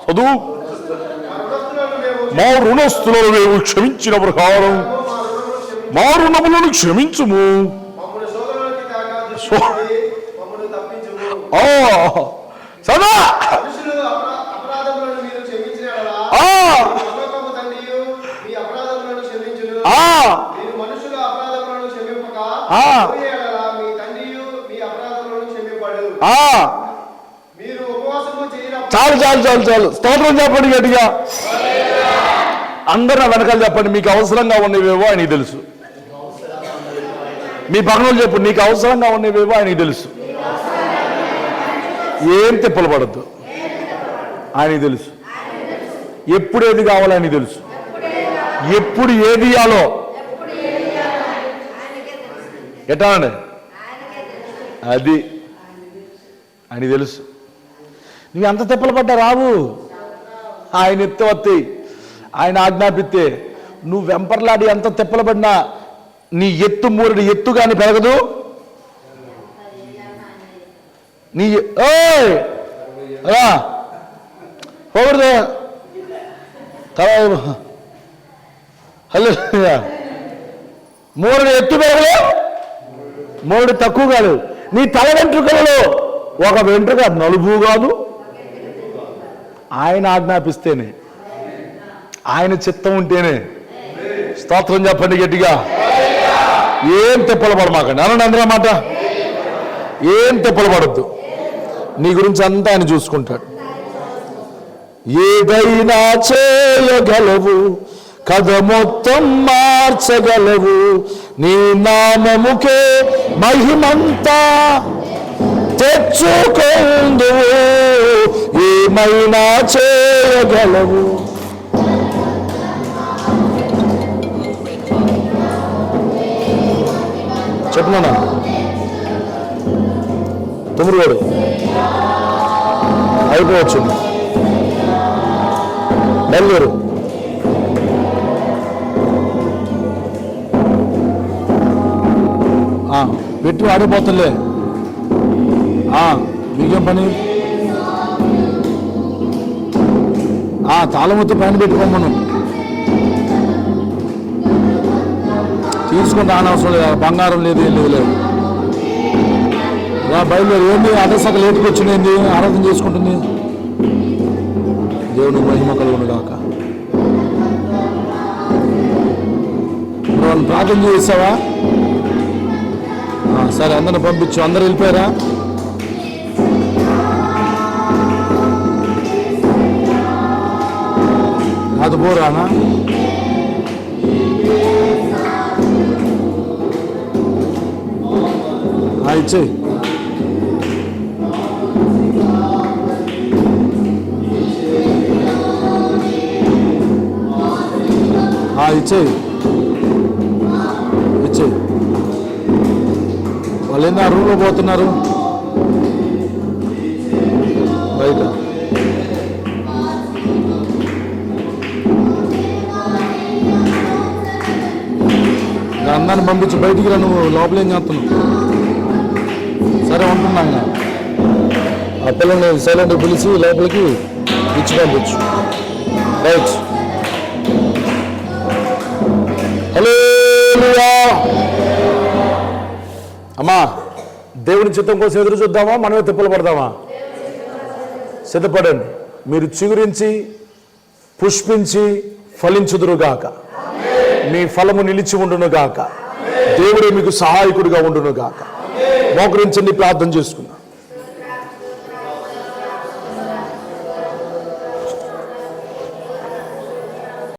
చదువు. మా రుణస్థులను మేము క్షమించిన ప్రకారం మా రుణములను క్షమించుము. సదా చాలు చాలు చాలు చాలు. స్తోత్రం చెప్పండి గట్టిగా. అందరూ నా వెనకాల చెప్పండి, మీకు అవసరంగా ఉన్నవేవో ఆయనకి తెలుసు. మీ పక్కనోళ్ళు చెప్పు, నీకు అవసరంగా ఉన్నవేవో ఆయనకి తెలుసు. ఏం తిప్పలు పడద్దు, ఆయనకి తెలుసు. ఎప్పుడు ఏది కావాలో ఆయనకి తెలుసు. ఎప్పుడు ఏది ఇయ్యాలో ఎట్లా అండి, అది ఆయనకి తెలుసు. నీకు అంత తిప్పలు పడ్డా రావు. ఆయన ఎత్తే వస్తాయి, ఆయన ఆజ్ఞాపిస్తే. నువ్వు వెంపర్లాడి ఎంత తిప్పలు పడినా నీ ఎత్తు మూరడి ఎత్తు కానీ పెరగదు. నీ పోకూడదు. హలో, మూరడి ఎత్తు పెరగదు, మూరడి తక్కువ కాదు. నీ తల వెంట్రుకలలో ఒక వెంట్రుక నలుపు కాదు. ఆయన ఆజ్ఞాపిస్తేనే, ఆయన చిత్తం ఉంటేనే. స్తోత్రం చెప్పండి గట్టిగా. ఏం తిప్పలు పడమాకండి అనండి అందరూ మాట. ఏం తిప్పలు పడద్దు, నీ గురించి అంతా ఆయన చూసుకుంటాడు. ఏదైనా చేయగలవు, కథ మొత్తం మార్చగలవు, నీ నామముకే మహిమంతా తెచ్చుకొందువు, ఏమైనా చేయగలవు. చెప్తున్నా తొమ్మిదివాడు అయిపోవచ్చు. బయలుదేరు. పెట్టి ఆడిపోతుందిలే. మీకేం పని? తాళముతో పైన పెట్టుకోమను. తీసుకుంటే అనవసరం లేదు, బంగారం లేదు, ఏం లేదు. బయలుదేరు. ఏంది అదసక లేటుకు వచ్చింది, ఆరాధన చేసుకుంటుంది. దేవుని మహిమ కలుగును గాక. వాళ్ళు ప్రార్థన చేసావా? సరే, అందరిని పంపించు. అందరు వెళ్ళిపోయారా? అది పోరానా? ఇచ్చేయి. ఇచ్చేయి ఇచ్చేయి. వాళ్ళు ఏందా రూమ్లో పోతున్నారు బయట. అందరిని పంపించు, బయటికి రా. నువ్వు లోపల ఏం చేస్తున్నావు? సరే ఉంటున్నాగా. ఆ పిల్లల్ని సైలెంట్ పిలిచి లోపలికి ఇచ్చి పంపించు. రైట్. హలో అమ్మా, దేవుని చిత్తం కోసం ఎదురు చూద్దామా, మనమే తిప్పలు పడదామా? సిద్ధపడండి. మీరు చిగురించి పుష్పించి ఫలించుదురుగాక, మీ ఫలము నిలిచి ఉండునుగాక, దేవుడే మీకు సహాయకుడిగా ఉండునుగాక. మోకరించండి, ప్రార్థన చేసుకుందాం.